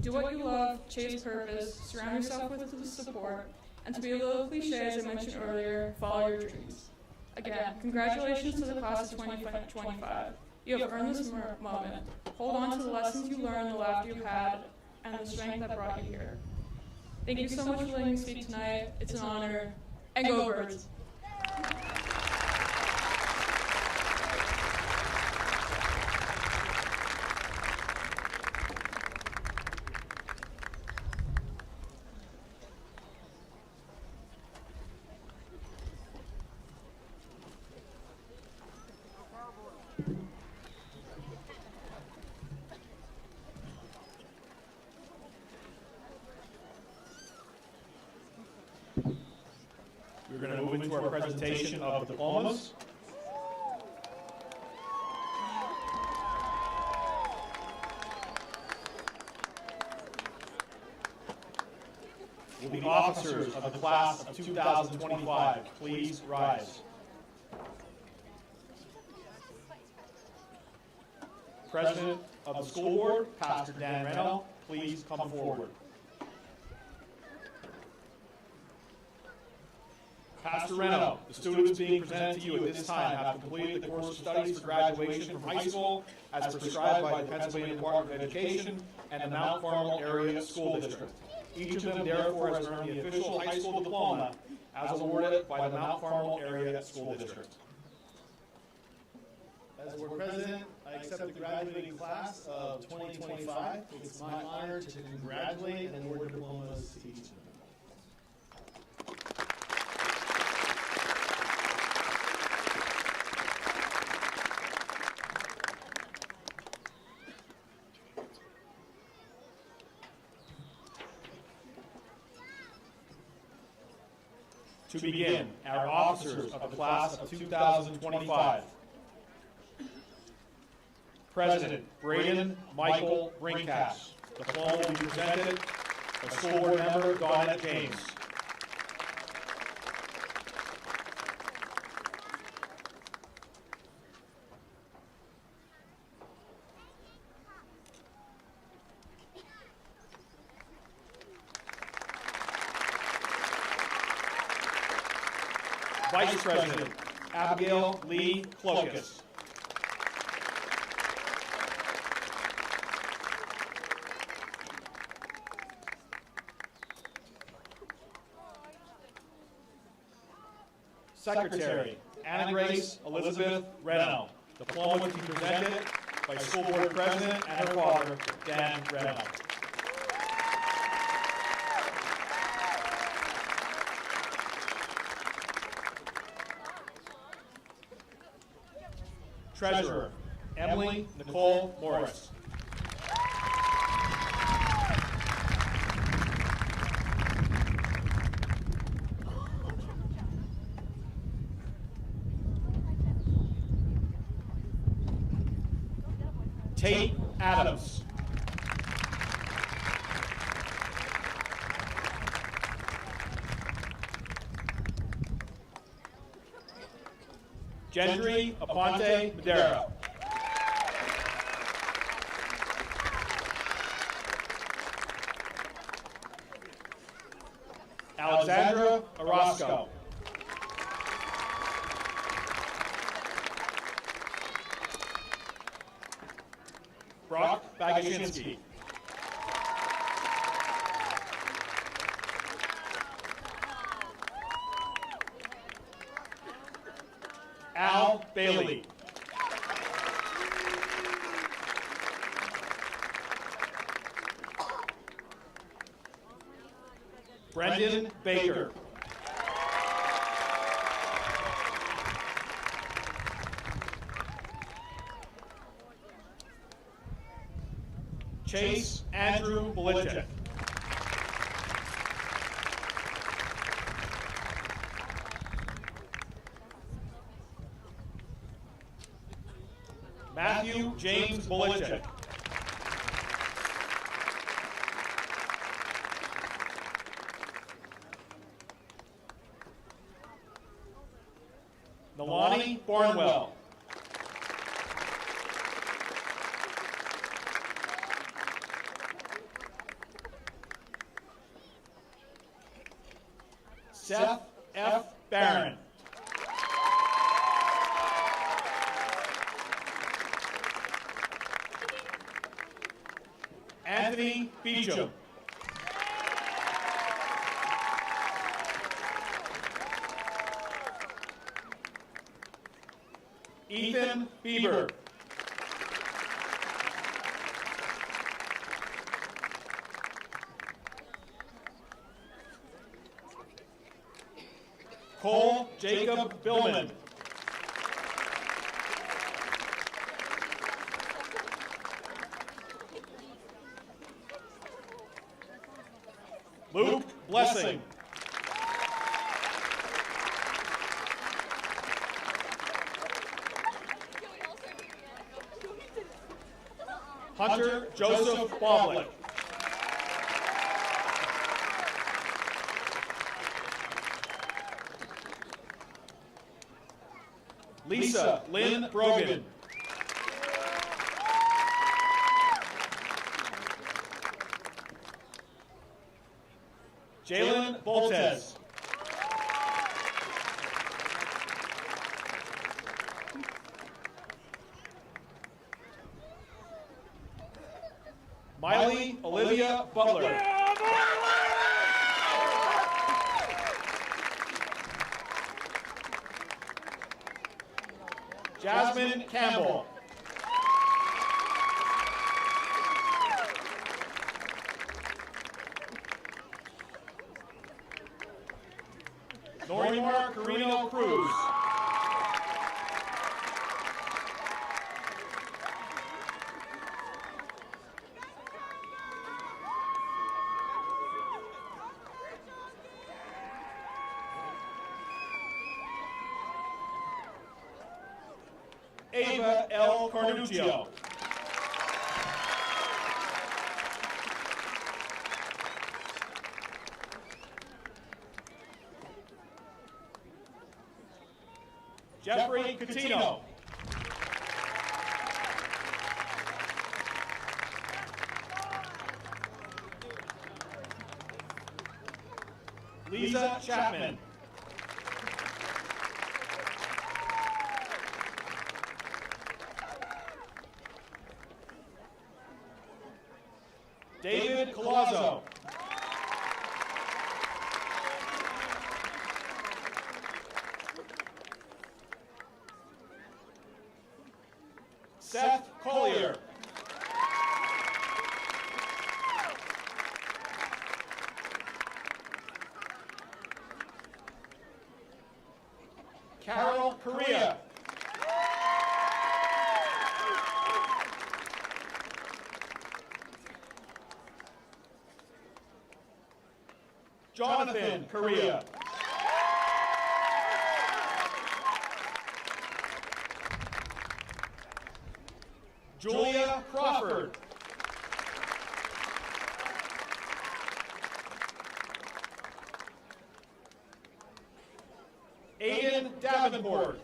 Do what you love, chase purpose, surround yourself with the support, and to be a little cliche, as I mentioned earlier, follow your dreams. Again, congratulations to the class of 2025. You have earned this moment. Hold on to the lessons you learned, the laughter you had, and the strength that brought you here. Thank you so much for letting me speak tonight. It's an honor. And go Birds! We're going to move into our presentation of diplomas. Will the officers of the class of 2025 please rise? President of the School Board, Pastor Dan Reno, please come forward. Pastor Reno, the students being presented to you at this time have completed the course of studies for graduation from high school as prescribed by the Pennsylvania Department of Education and the Mount Carmel Area School District. Each of them, therefore, has earned the official high school diploma as awarded by the Mount Carmel Area School District. As board president, I accept the graduating class of 2025. It's my honor to congratulate and award diplomas to each of them. To begin, our officers of the class of 2025. President Braden Michael Brinkas. The diploma will be presented by School Board Member Dawnette James. Vice President Abigail Lee Clokus. Secretary Anna Grace Elizabeth Reno. The diploma to be presented by School Board President and her father, Dan Reno. Treasurer Emily Nicole Morris. Tate Adams. Gendry Aponte Madera. Alexandra Orozco. Brock Bagashinsky. Al Bailey. Brendan Baker. Chase Andrew Belichick. Matthew James Belichick. Nalani Barnwell. Seth F. Barron. Anthony Beecham. Ethan Bieber. Cole Jacob Billman. Luke Blessing. Hunter Joseph Boblik. Lisa Lynn Brogan. Jalen Voltes. Olivia Butler. Jasmine Campbell. Norimar Carino Cruz. Ava L. Cornuccio. Jeffrey Catino. Lisa Chapman. David Colazzo. Seth Collier. Carol Correa. Jonathan Correa. Julia Crawford. Aiden Davenport.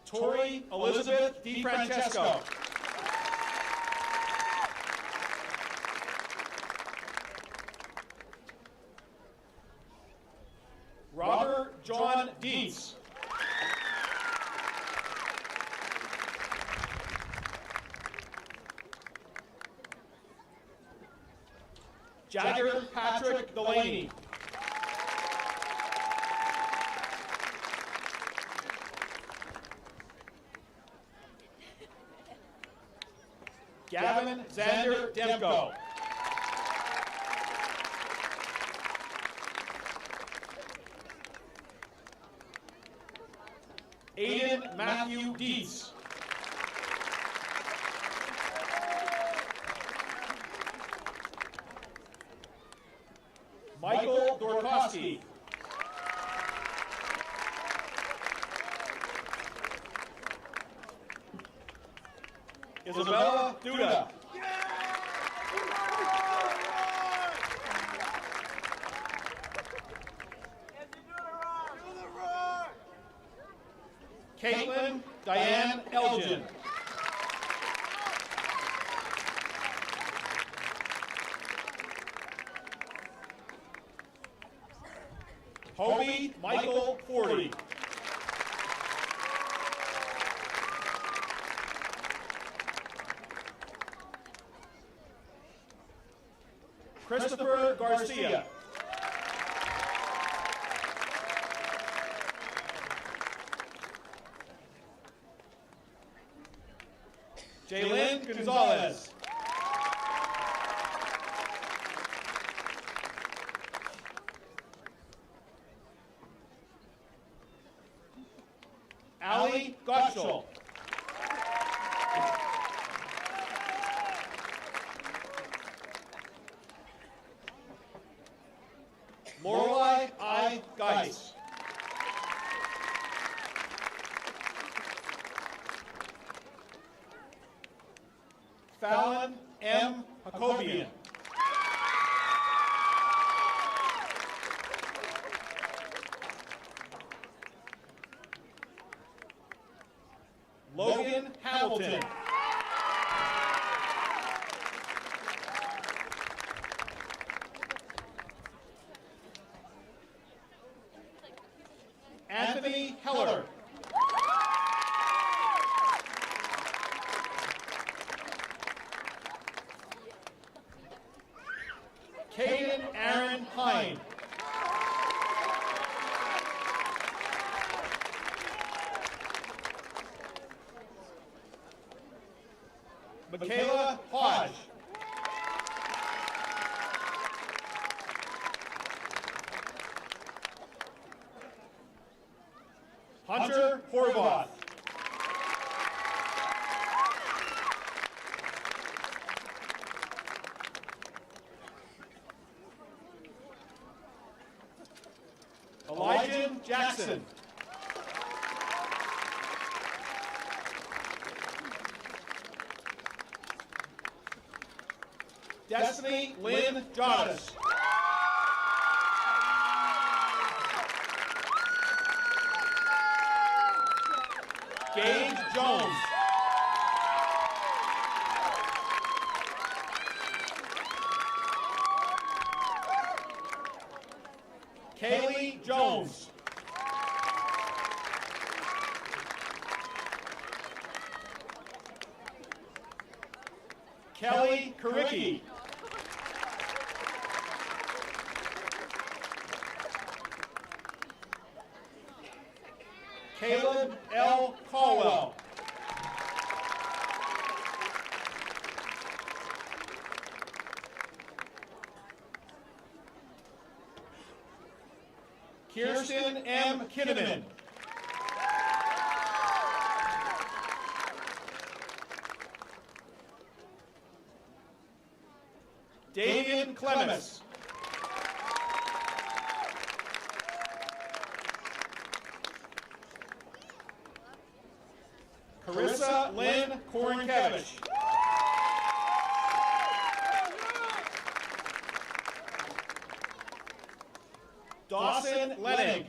Tori Elizabeth DiFrancesco. Robert John Dietz. Jagger Patrick Delaney. Gavin Xander Demko. Aiden Matthew Dietz. Michael Dorkowski. Isabella Duda. Caitlin Diane Elgin. Hobie Michael Forty. Christopher Garcia. Jaylyn Gonzalez. Allie Gottschall. Lorelei I. Geis. Fallon M. Hakobian. Logan Hamilton. Anthony Heller. Aaron Hine. Michaela Hodge. Hunter Horvath. Elijah Jackson. Destiny Lynn Jonas. Gage Jones. Kaylee Jones. Kelly Karicki. Caleb L. Caldwell. Kirsten M. Kinnaman. Damian Clements. Carissa Lynn Korenkevich. Dawson Lennig.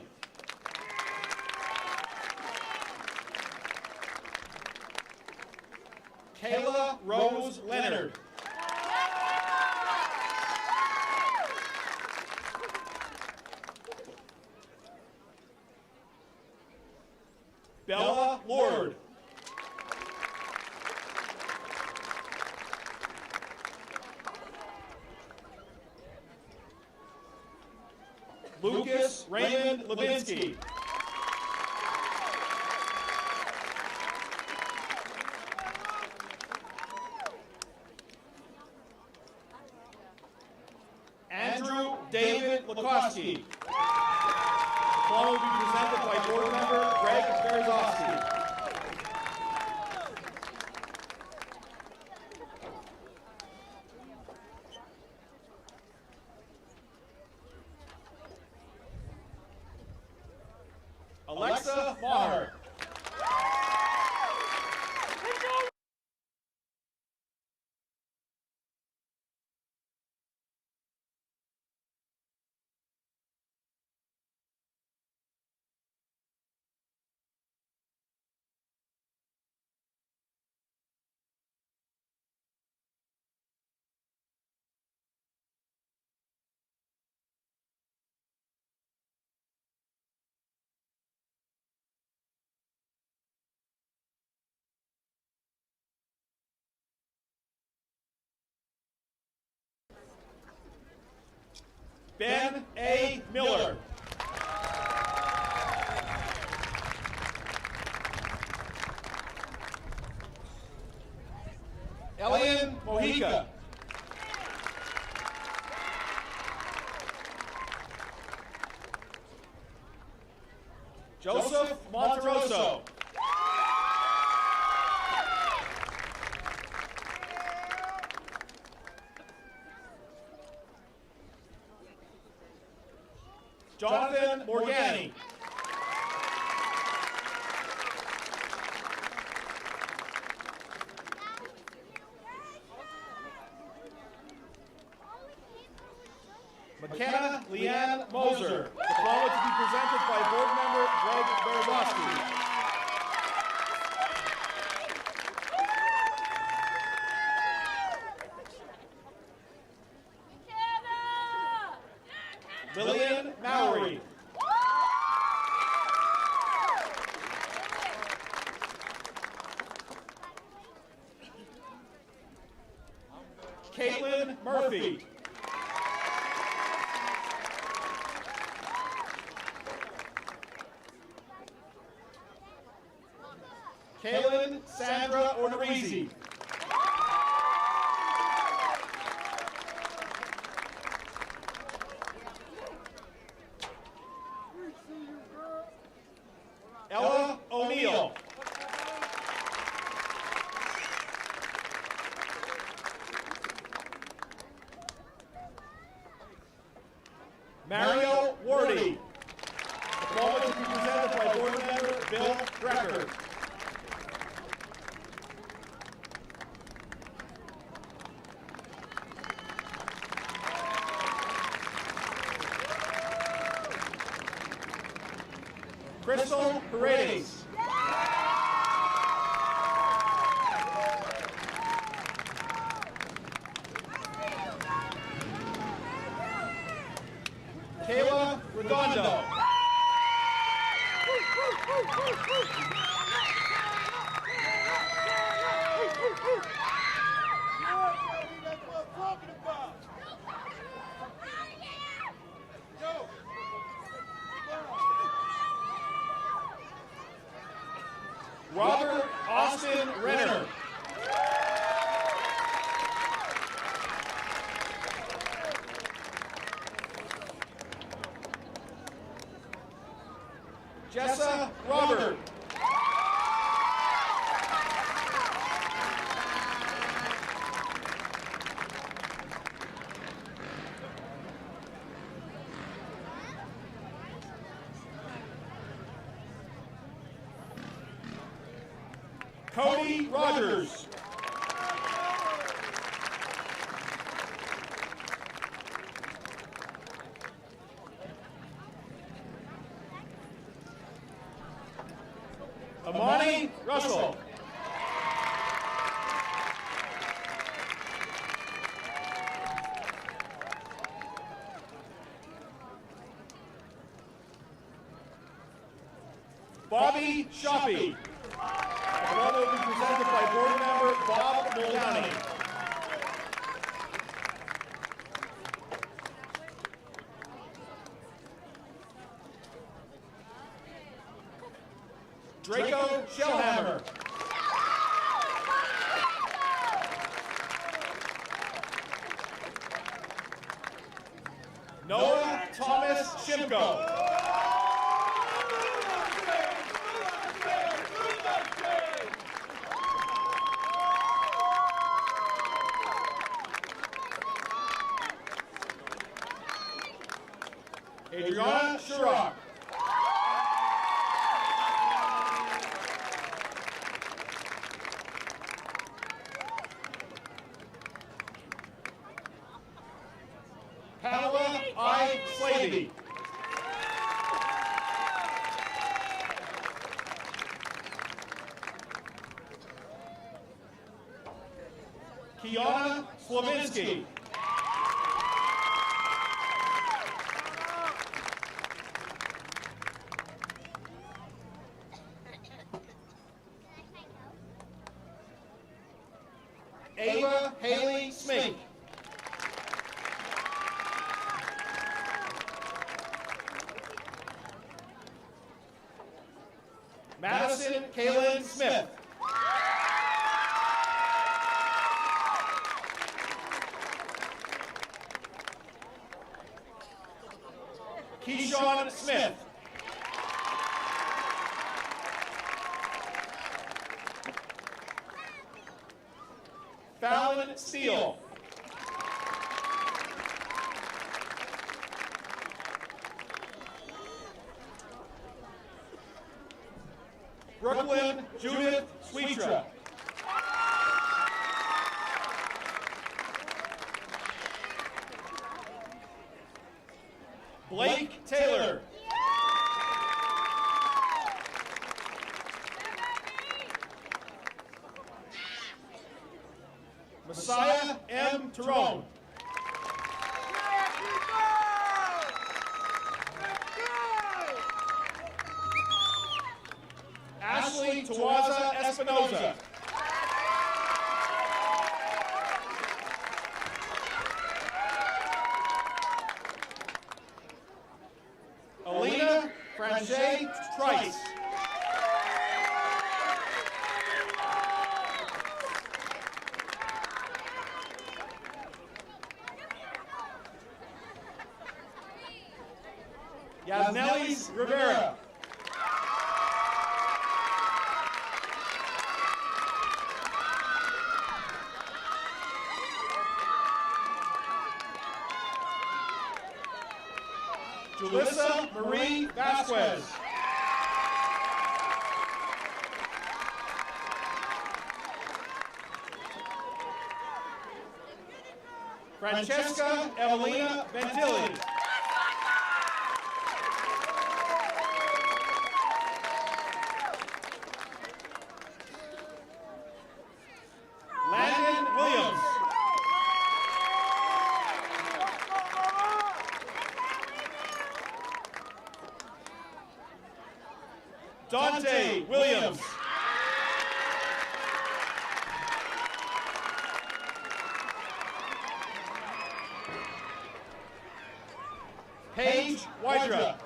Kayla Rose Leonard. Bella Lord. Lucas Raymond Levinsky. Andrew David Lukowski. The diploma will be presented by board member Greg Berzowski. Alexa Maher. Ben A. Miller. Elian Mojica. Joseph Monteroso. Jonathan Morgani. McKenna Leanne Moser. Diploma to be presented by board member Greg Berzowski. Lillian Mowry. Caitlin Murphy. Kaylin Sandra Orderizi. Ella O'Neill. Mario Wardy. Diploma to be presented by Board Member Bill Drecker. Crystal Paredes. Kayla Redondo. Robert Austin Renner. Jessa Robert. Cody Rogers. Amani Russell. Bobby Shoppy. The diploma will be presented by Board Member Bob Muldowney. Draco Shellhammer. Noah Thomas Shimko. Adriana Shurock. Pamela I. Slavey. Kiana Slavinsky. Ava Haley Smink. Madison Kaylin Smith. Keyshawn Smith. Fallon Steele. Brooklyn Judith Sweetra. Blake Taylor. Messiah M. Tyrone. Ashley Tawaza Espinoza. Alina Franche Trice. Yasnelis Rivera. Julissa Marie Vasquez. Francesca Evelina Ventilli. Landon Williams. Dante Williams. Paige Wydra.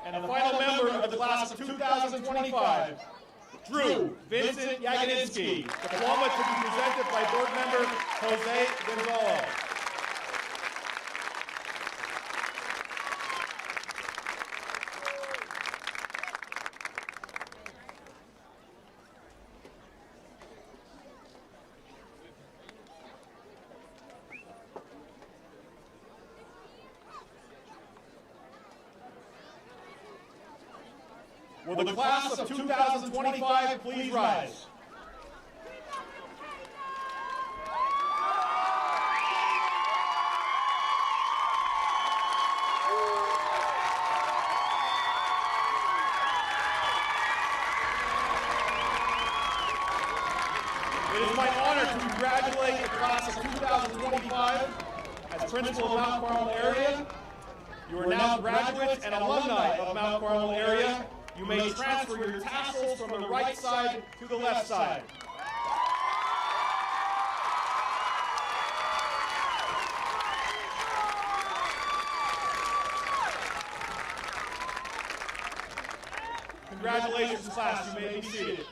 And the final member of the class of 2025, Drew Vincent Yaganinsky, diploma to be presented by board member Jose Gonzalo. Will the class of 2025 please rise? It is my honor to congratulate the class of 2025 as principal of Mount Carmel area. You are now graduates and alumni of Mount Carmel area. You may transfer your tassels from the right side to the left side. Congratulations, class. You may be seated.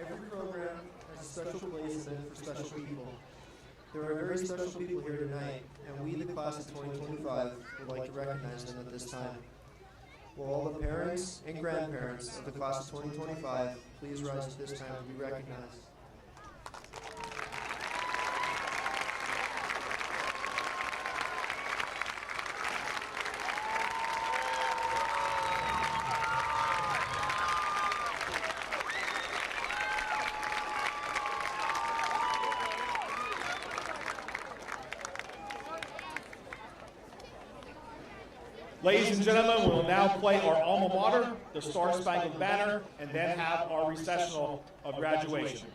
Every program has a special place in it for special people. There are very special people here tonight, and we, the class of 2025, would like to recognize them at this time. Will all the parents and grandparents of the class of 2025 please rise at this time to be recognized? Ladies and gentlemen, we will now play our alma mater, the Star Spangled Banner, and then have our recessional of graduation.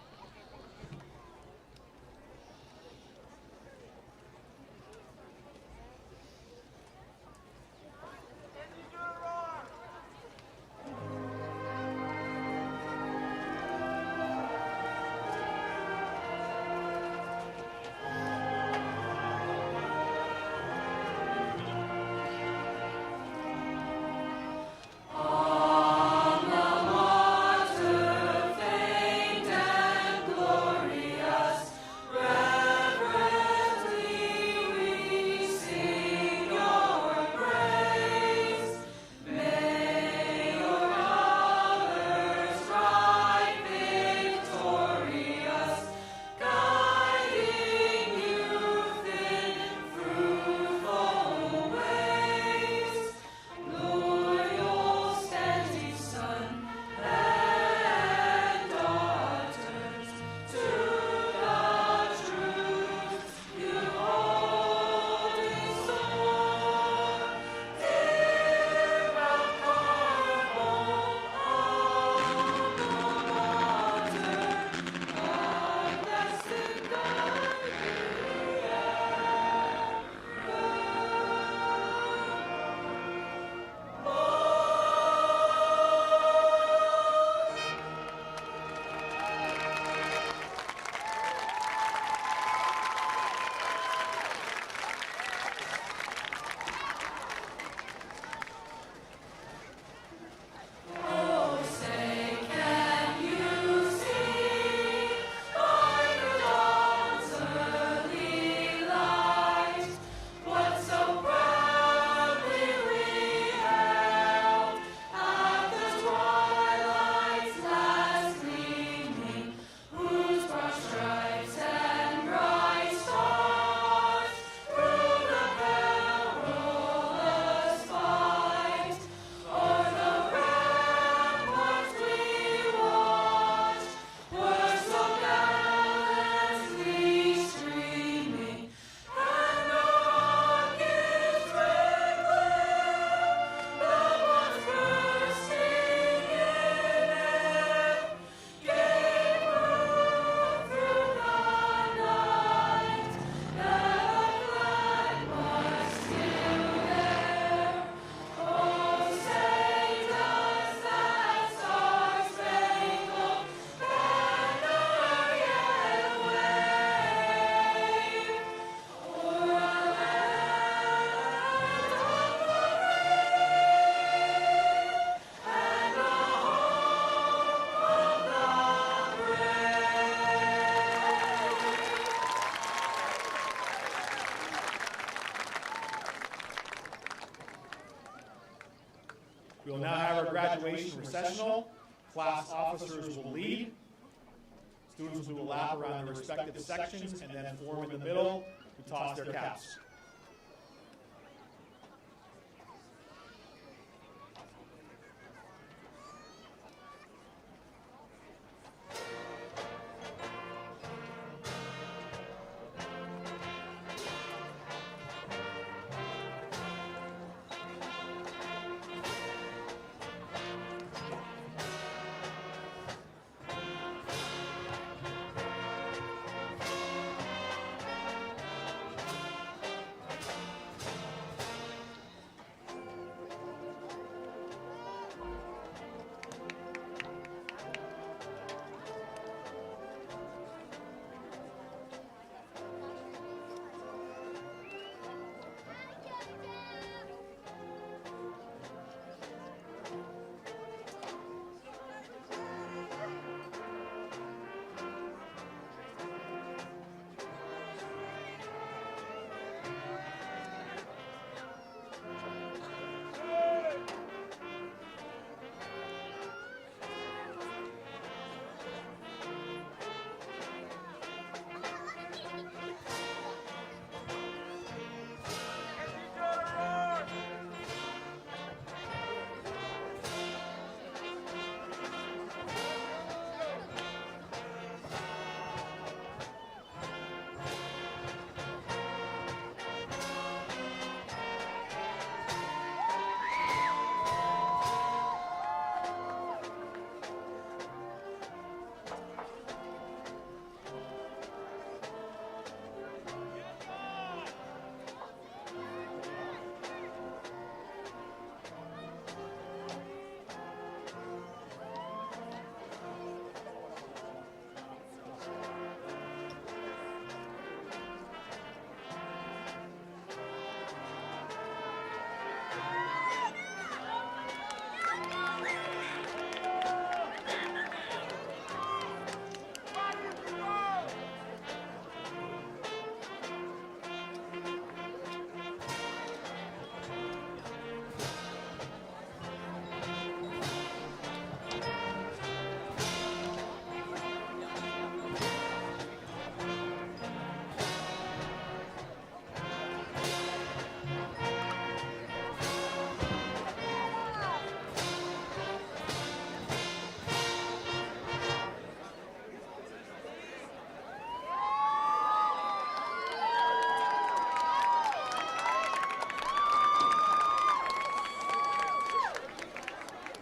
Alma mater, famed and graduation recessional. Class officers will lead. Students will do a lap around their respective sections and then form in the middle to toss their caps.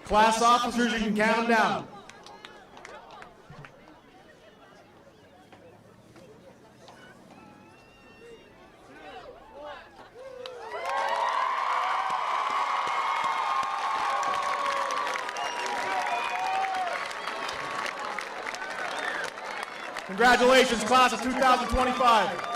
Class officers, you can count them down. Congratulations, class of 2025.